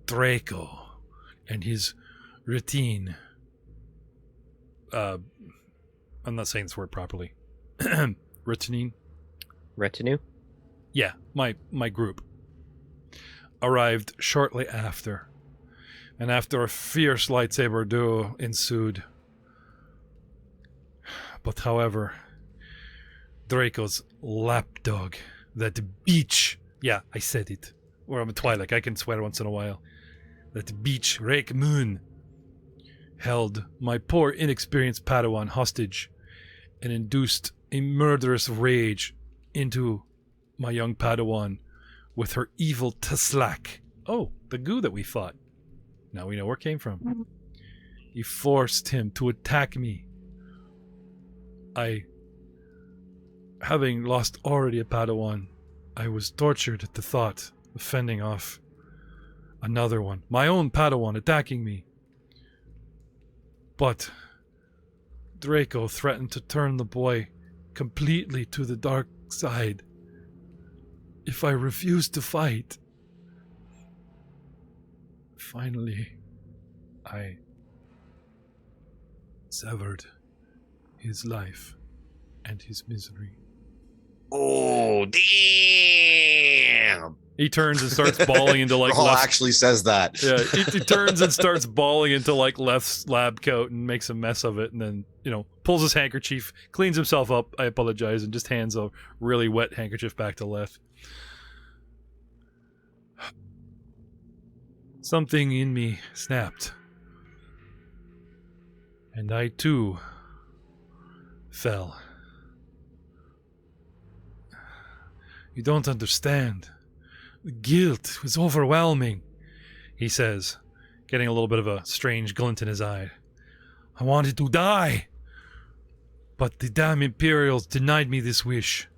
Draco and his routine. I'm not saying this word properly. Retinue? Yeah, my group arrived shortly after. And after a fierce lightsaber duel ensued. But however, Draco's lapdog, that beach, yeah, I said it. Or I'm a Twi'lek, I can swear once in a while. That beach, Rake Moon, held my poor inexperienced Padawan hostage and induced a murderous rage into my young Padawan with her evil Taslak. Oh, the goo that we fought. Now we know where it came from. He forced him to attack me. Having lost already a Padawan, I was tortured at the thought of fending off another one. My own Padawan attacking me. But Draco threatened to turn the boy completely to the dark side if I refused to fight. Finally, I severed his life and his misery. Oh, damn! He turns and starts bawling into like Rahal Left's, actually says that. yeah, he turns and starts bawling into like Left's lab coat and makes a mess of it, and then, you know, pulls his handkerchief, cleans himself up, I apologize, and just hands a really wet handkerchief back to Left. Something in me snapped. And I too fell. You don't understand. The guilt was overwhelming, he says, getting a little bit of a strange glint in his eye. I wanted to die, but the damn Imperials denied me this wish.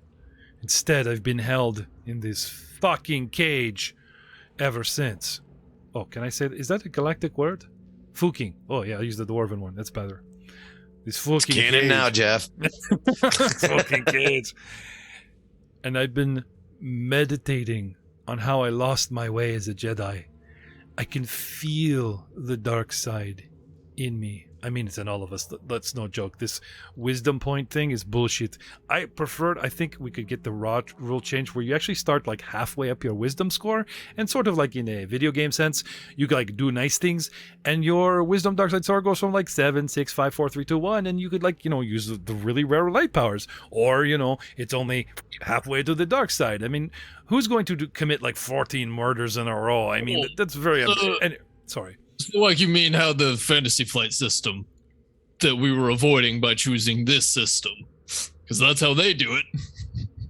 Instead, I've been held in this fucking cage ever since. Oh, can I say that? Is that a galactic word? Fuking. Oh, yeah, I'll use the dwarven one. That's better. This fucking Canon cage. now, Jeff. Fucking cage. And I've been meditating on how I lost my way as a Jedi. I can feel the dark side in me. I mean, it's in all of us. That's no joke. This wisdom point thing is bullshit. I think we could get the raw rule change where you actually start like halfway up your wisdom score, and sort of like in a video game sense, you can like do nice things, and your wisdom dark side score goes from like 7, 6, 5, 4, 3, 2, 1, and you could like, you know, use the really rare light powers, or, you know, it's only halfway to the dark side. I mean, who's going to commit like 14 murders in a row? I mean, that's very... sorry. So like you mean how the fantasy flight system that we were avoiding by choosing this system, because that's how they do it.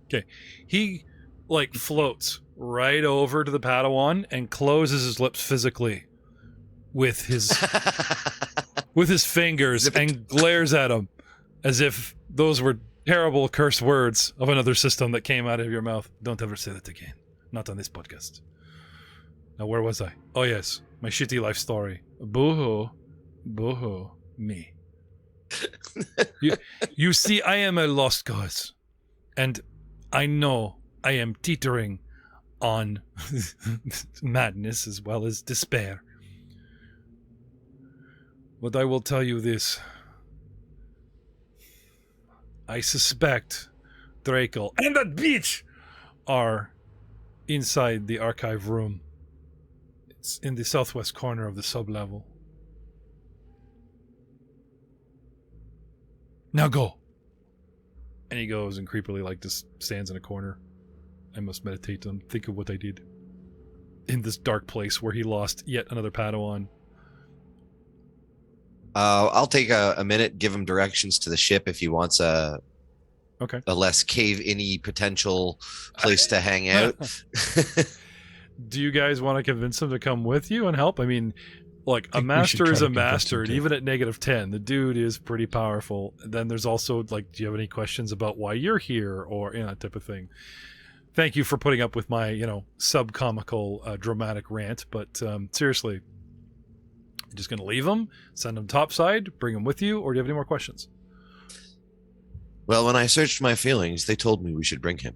Okay, he like floats right over to the Padawan and closes his lips physically with his fingers and glares at him as if those were terrible curse words of another system that came out of your mouth. Don't ever say that again. Not on this podcast. Now, where was I? Oh, yes. My shitty life story. Boo-hoo. Boo-hoo. Me. You see, I am a lost cause. And I know I am teetering on madness as well as despair. But I will tell you this. I suspect Draco and that bitch are inside the archive room. It's in the southwest corner of the sub-level. Now go. And he goes and creepily just stands in a corner. I must meditate and think of what I did in this dark place where he lost yet another Padawan. I'll take a minute, give him directions to the ship if he wants a less cave-in-y potential place to hang out. Do you guys want to convince him to come with you and help? I mean, a master is a master, and even at -10, the dude is pretty powerful. Then there's also, do you have any questions about why you're here, or that type of thing? Thank you for putting up with my, sub-comical, dramatic rant, but seriously, you're just going to leave him, send him topside, bring him with you, or do you have any more questions? Well, when I searched my feelings, they told me we should bring him.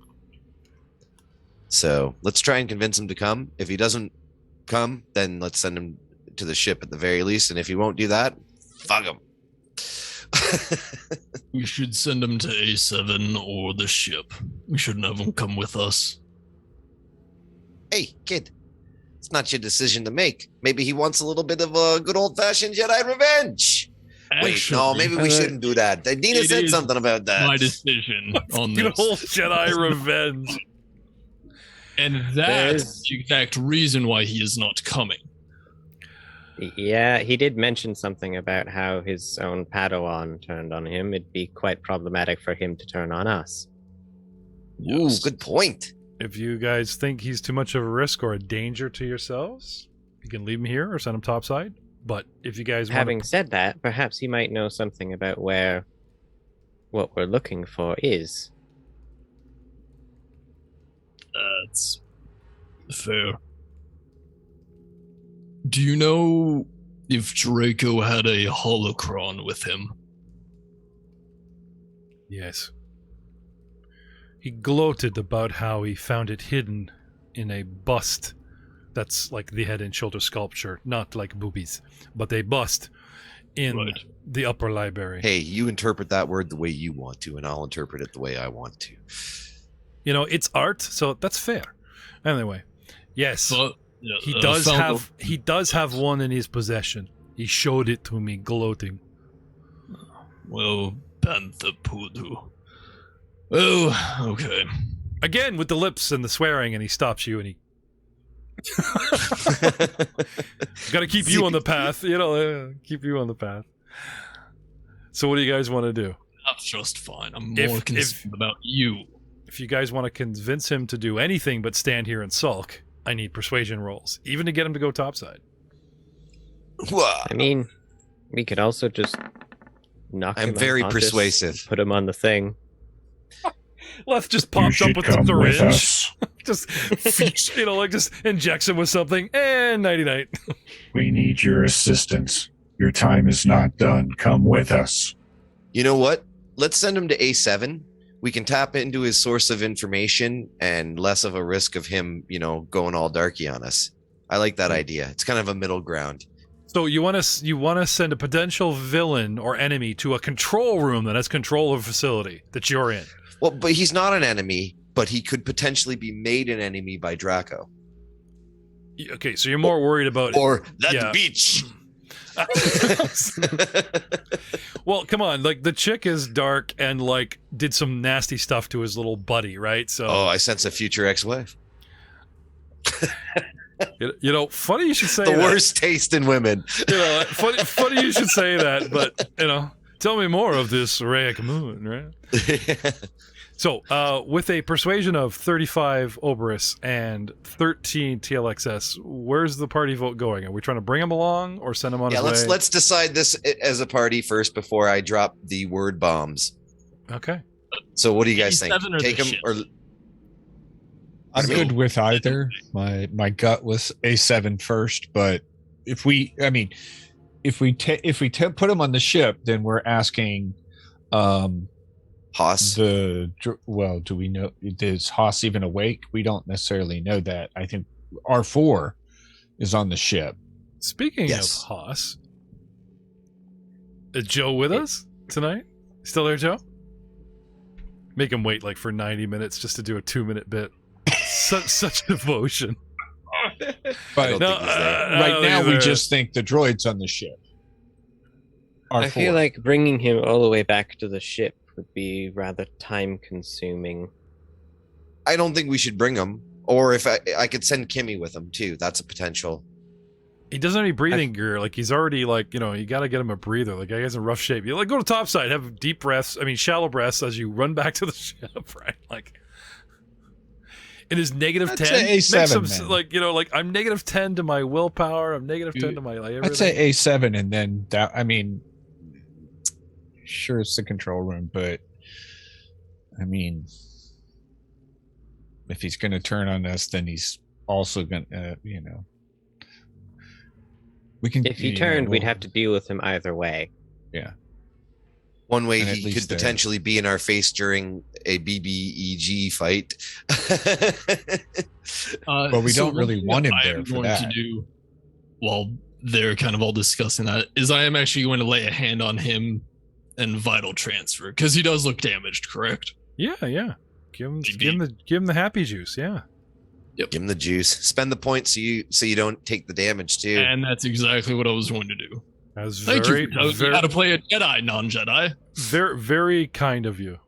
So let's try and convince him to come. If he doesn't come, then let's send him to the ship at the very least. And if he won't do that, fuck him. We should send him to A7 or the ship. We shouldn't have him come with us. Hey, kid. It's not your decision to make. Maybe he wants a little bit of a good old-fashioned Jedi revenge. Wait, no, maybe we shouldn't do that. Dina said something about that. My decision on this. Good old Jedi revenge. And that's the exact reason why he is not coming. Yeah, he did mention something about how his own Padawan turned on him. It'd be quite problematic for him to turn on us. Ooh, good point. If you guys think he's too much of a risk or a danger to yourselves, you can leave him here or send him topside. But if you guys Having said that, perhaps he might know something about where what we're looking for is. That's fair. Do you know if Draco had a holocron with him? Yes. He gloated about how he found it hidden in a bust that's like the head and shoulder sculpture, not like boobies, but a bust in the upper library. Hey, you interpret that word the way you want to, and I'll interpret it the way I want to. It's art, so that's fair. Anyway, yes, but, he does have one in his possession. He showed it to me, gloating. Well, Panther Poodoo. Oh, okay. Again with the lips and the swearing, and he stops you, and he got to keep you on the path, keep you on the path. So what do you guys want to do? That's just fine. I'm more concerned about you. If you guys want to convince him to do anything but stand here and sulk, I need persuasion rolls, even to get him to go topside. I mean, we could also just knock him I'm very unconscious, persuasive. Put him on the thing. Leth just pops up with the syringe. Just, just injects him with something, and nighty-night. We need your assistance. Your time is not done. Come with us. You know what? Let's send him to A7. We can tap into his source of information and less of a risk of him, going all darky on us. I like that idea. It's kind of a middle ground. So you want to send a potential villain or enemy to a control room that has control of a facility that you're in. Well, but he's not an enemy, but he could potentially be made an enemy by Draco. Okay, so you're more worried about or that beach. Well, come on, the chick is dark and did some nasty stuff to his little buddy, right? So I sense a future ex-wife. Funny you should say the that. Worst taste in women. Funny you should say that, but tell me more of this Raic moon, right? So, with a persuasion of 35 Oberus and 13 TLXS, where's the party vote going? Are we trying to bring him along or send him on his way? Let's decide this as a party first before I drop the word bombs. Okay. So, what do you guys think? Take him or? I'm good with either. My gut was A7 first, but if we put him on the ship, then we're asking. Haas. Do we know, is Haas even awake? We don't necessarily know that. I think R4 is on the ship. Speaking of Haas, is Joe with us tonight? Still there, Joe? Make him wait for 90 minutes just to do a 2-minute bit. Such devotion. But don't think he's there. right now, we either. just think the droid's on the ship. I feel like bringing him all the way back to the ship would be rather time-consuming. I don't think we should bring him. Or if I could send Kimmy with him too. That's a potential. He doesn't have any breathing gear. Like, he's already, like, you know, you got to get him a breather. Like, guy's in rough shape. You, like, go to topside, have deep breaths. I mean, shallow breaths as you run back to the ship, right? Like, it is negative I'd 10. say A7, Make some, man. like, you know, like, I'm negative 10 to my willpower. I'm negative 10 to my, like, everything. I'd say A7, and then that. I mean, sure, it's the control room, but I mean, if he's going to turn on us, then he's also going to, you know. We can. If he you know, turned, we'd we'll- have to deal with him either way. One way And at he least could there. potentially be in our face during a BBEG fight. But we don't really one want thing him I there am for going that. to do while they're kind of all discussing that is I am actually going to lay a hand on him and vital transfer because he does look damaged, correct? Yeah. Give him Maybe. the happy juice, yeah. Give him the juice. Spend the points so you don't take the damage too. And that's exactly what I was going to do. That was Thank very, you. You very, how to play a Jedi, non-Jedi. very, very kind of you.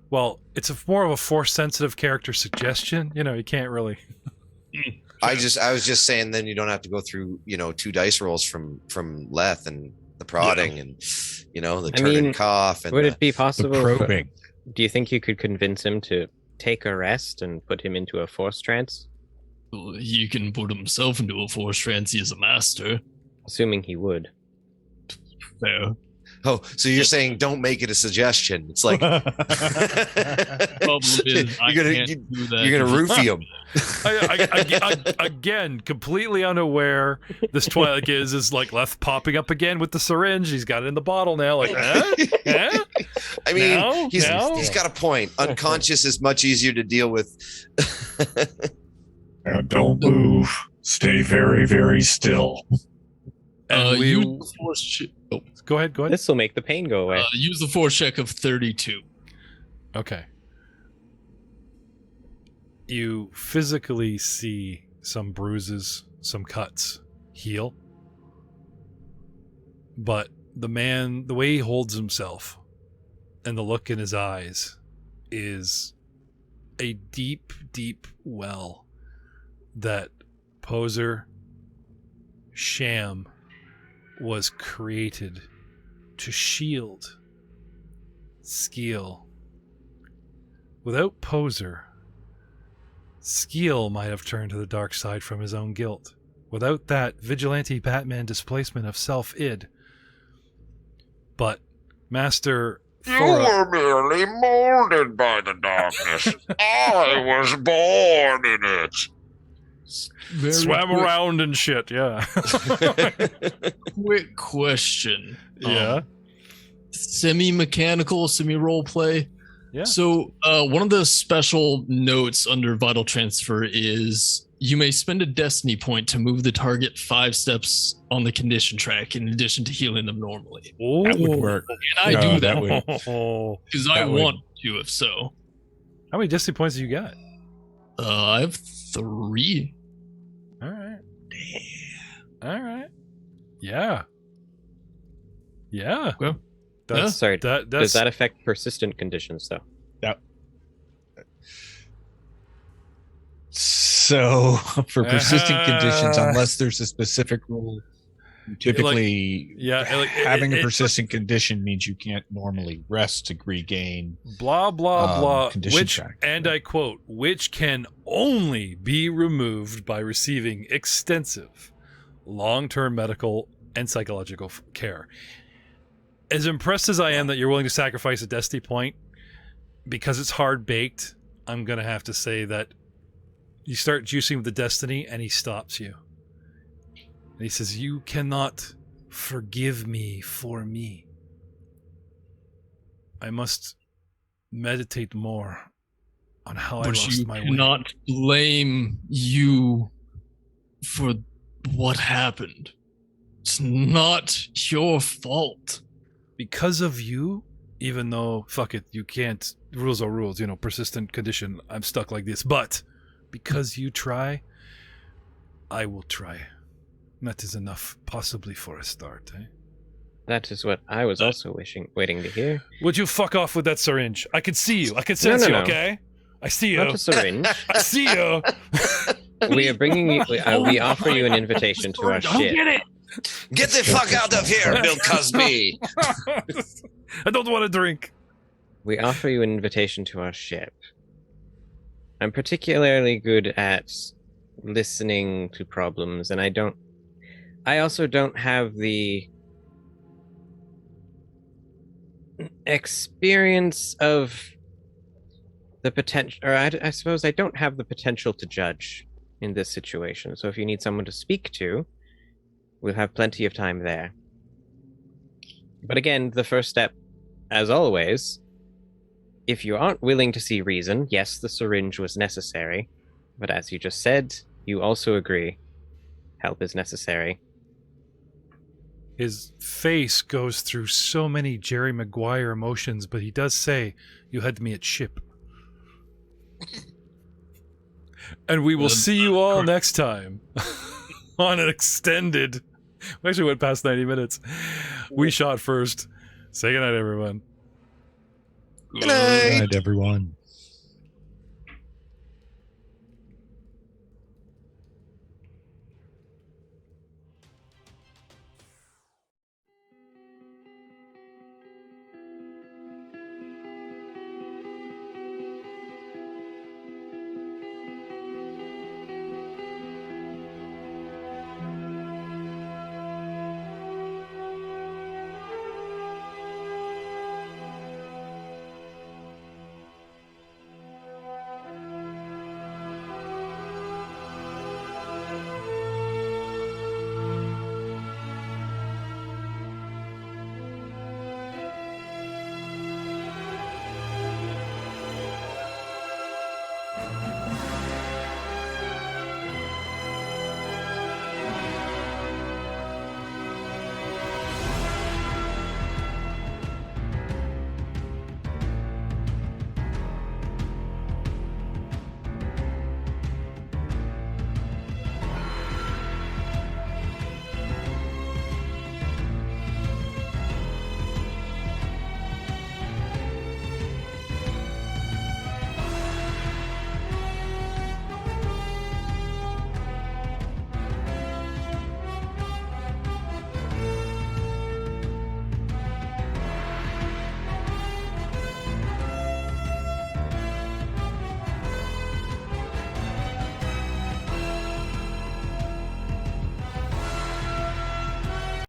Well, it's more of a force-sensitive character suggestion. You know, you can't really... I was just saying then you don't have to go through, 2 dice rolls from Leth and the prodding and the I turn and mean, cough and Would the- it be The possible? probing. Do you think you could convince him to take a rest and put him into a force trance? He can put himself into a force trance. He is a master. Assuming he would. Fair. Oh, so you're saying don't make it a suggestion. It's like Problem is, I you're can't do that. gonna roofie him. I, again, completely unaware this Twi'lek is like Leth popping up again with the syringe. He's got it in the bottle now. Like, eh? I mean, No? he's got a point. Unconscious is much easier to deal with. Now don't move. Stay very, very still. And we- use the force Go ahead. This will make the pain go away. use the force check of 32. Okay. You physically see some bruises, some cuts heal. But the way he holds himself and the look in his eyes is a deep, deep well that Poser Sham was created to shield Skeel. Without Poser, Skeel might have turned to the dark side from his own guilt. Without that vigilante Batman displacement of self-id. But Master Thora, merely molded by the darkness. I was born in it. swam around and shit, yeah. Quick question. Yeah. Semi-mechanical, semi-role play. Yeah. So one of the special notes under Vital Transfer is you may spend a destiny point to move the target 5 steps on the condition track in addition to healing them normally. That would work. And I No, do that that would- because I that would- want to, if so. How many destiny points do you got? I have 3. All right. Yeah. Okay. That's Sorry, that's does that affect persistent conditions, though? So for persistent conditions, unless there's a specific rule, typically having a persistent condition means you can't normally rest to regain. blah blah blah, condition which, track. and I quote, which can only be removed by receiving extensive long-term medical and psychological care. As impressed as I am that you're willing to sacrifice a destiny point because it's hard baked, I'm gonna have to say that you start juicing with the destiny and he stops you. And he says, "You cannot forgive me for me. I must meditate more on how I But lost you my way." cannot blame you for what happened. It's not your fault. Because of you, even though, fuck it, you can't, rules are rules, persistent condition, I'm stuck like this. But because you try, I will try. That is enough, possibly for a start, eh? That is what I was also waiting to hear. Would you fuck off with that syringe? I can see you. I can sense you, no. okay? I see you. Not a syringe. I see you. We are bringing you. We offer you an invitation to our ship. Get the fuck out of here, Bill Cosby! I don't want to drink. We offer you an invitation to our ship. I'm particularly good at listening to problems, and I also don't have the experience of the potential, or I suppose I don't have the potential to judge in this situation. So if you need someone to speak to, we'll have plenty of time there. But again, the first step, as always, if you aren't willing to see reason, yes, the syringe was necessary, but as you just said, you also agree help is necessary. His face goes through so many Jerry Maguire emotions, but he does say, you had me at ship. And we will see you all next time on an extended... We actually went past 90 minutes. We shot first. Say goodnight, everyone. Good night. Good night, everyone.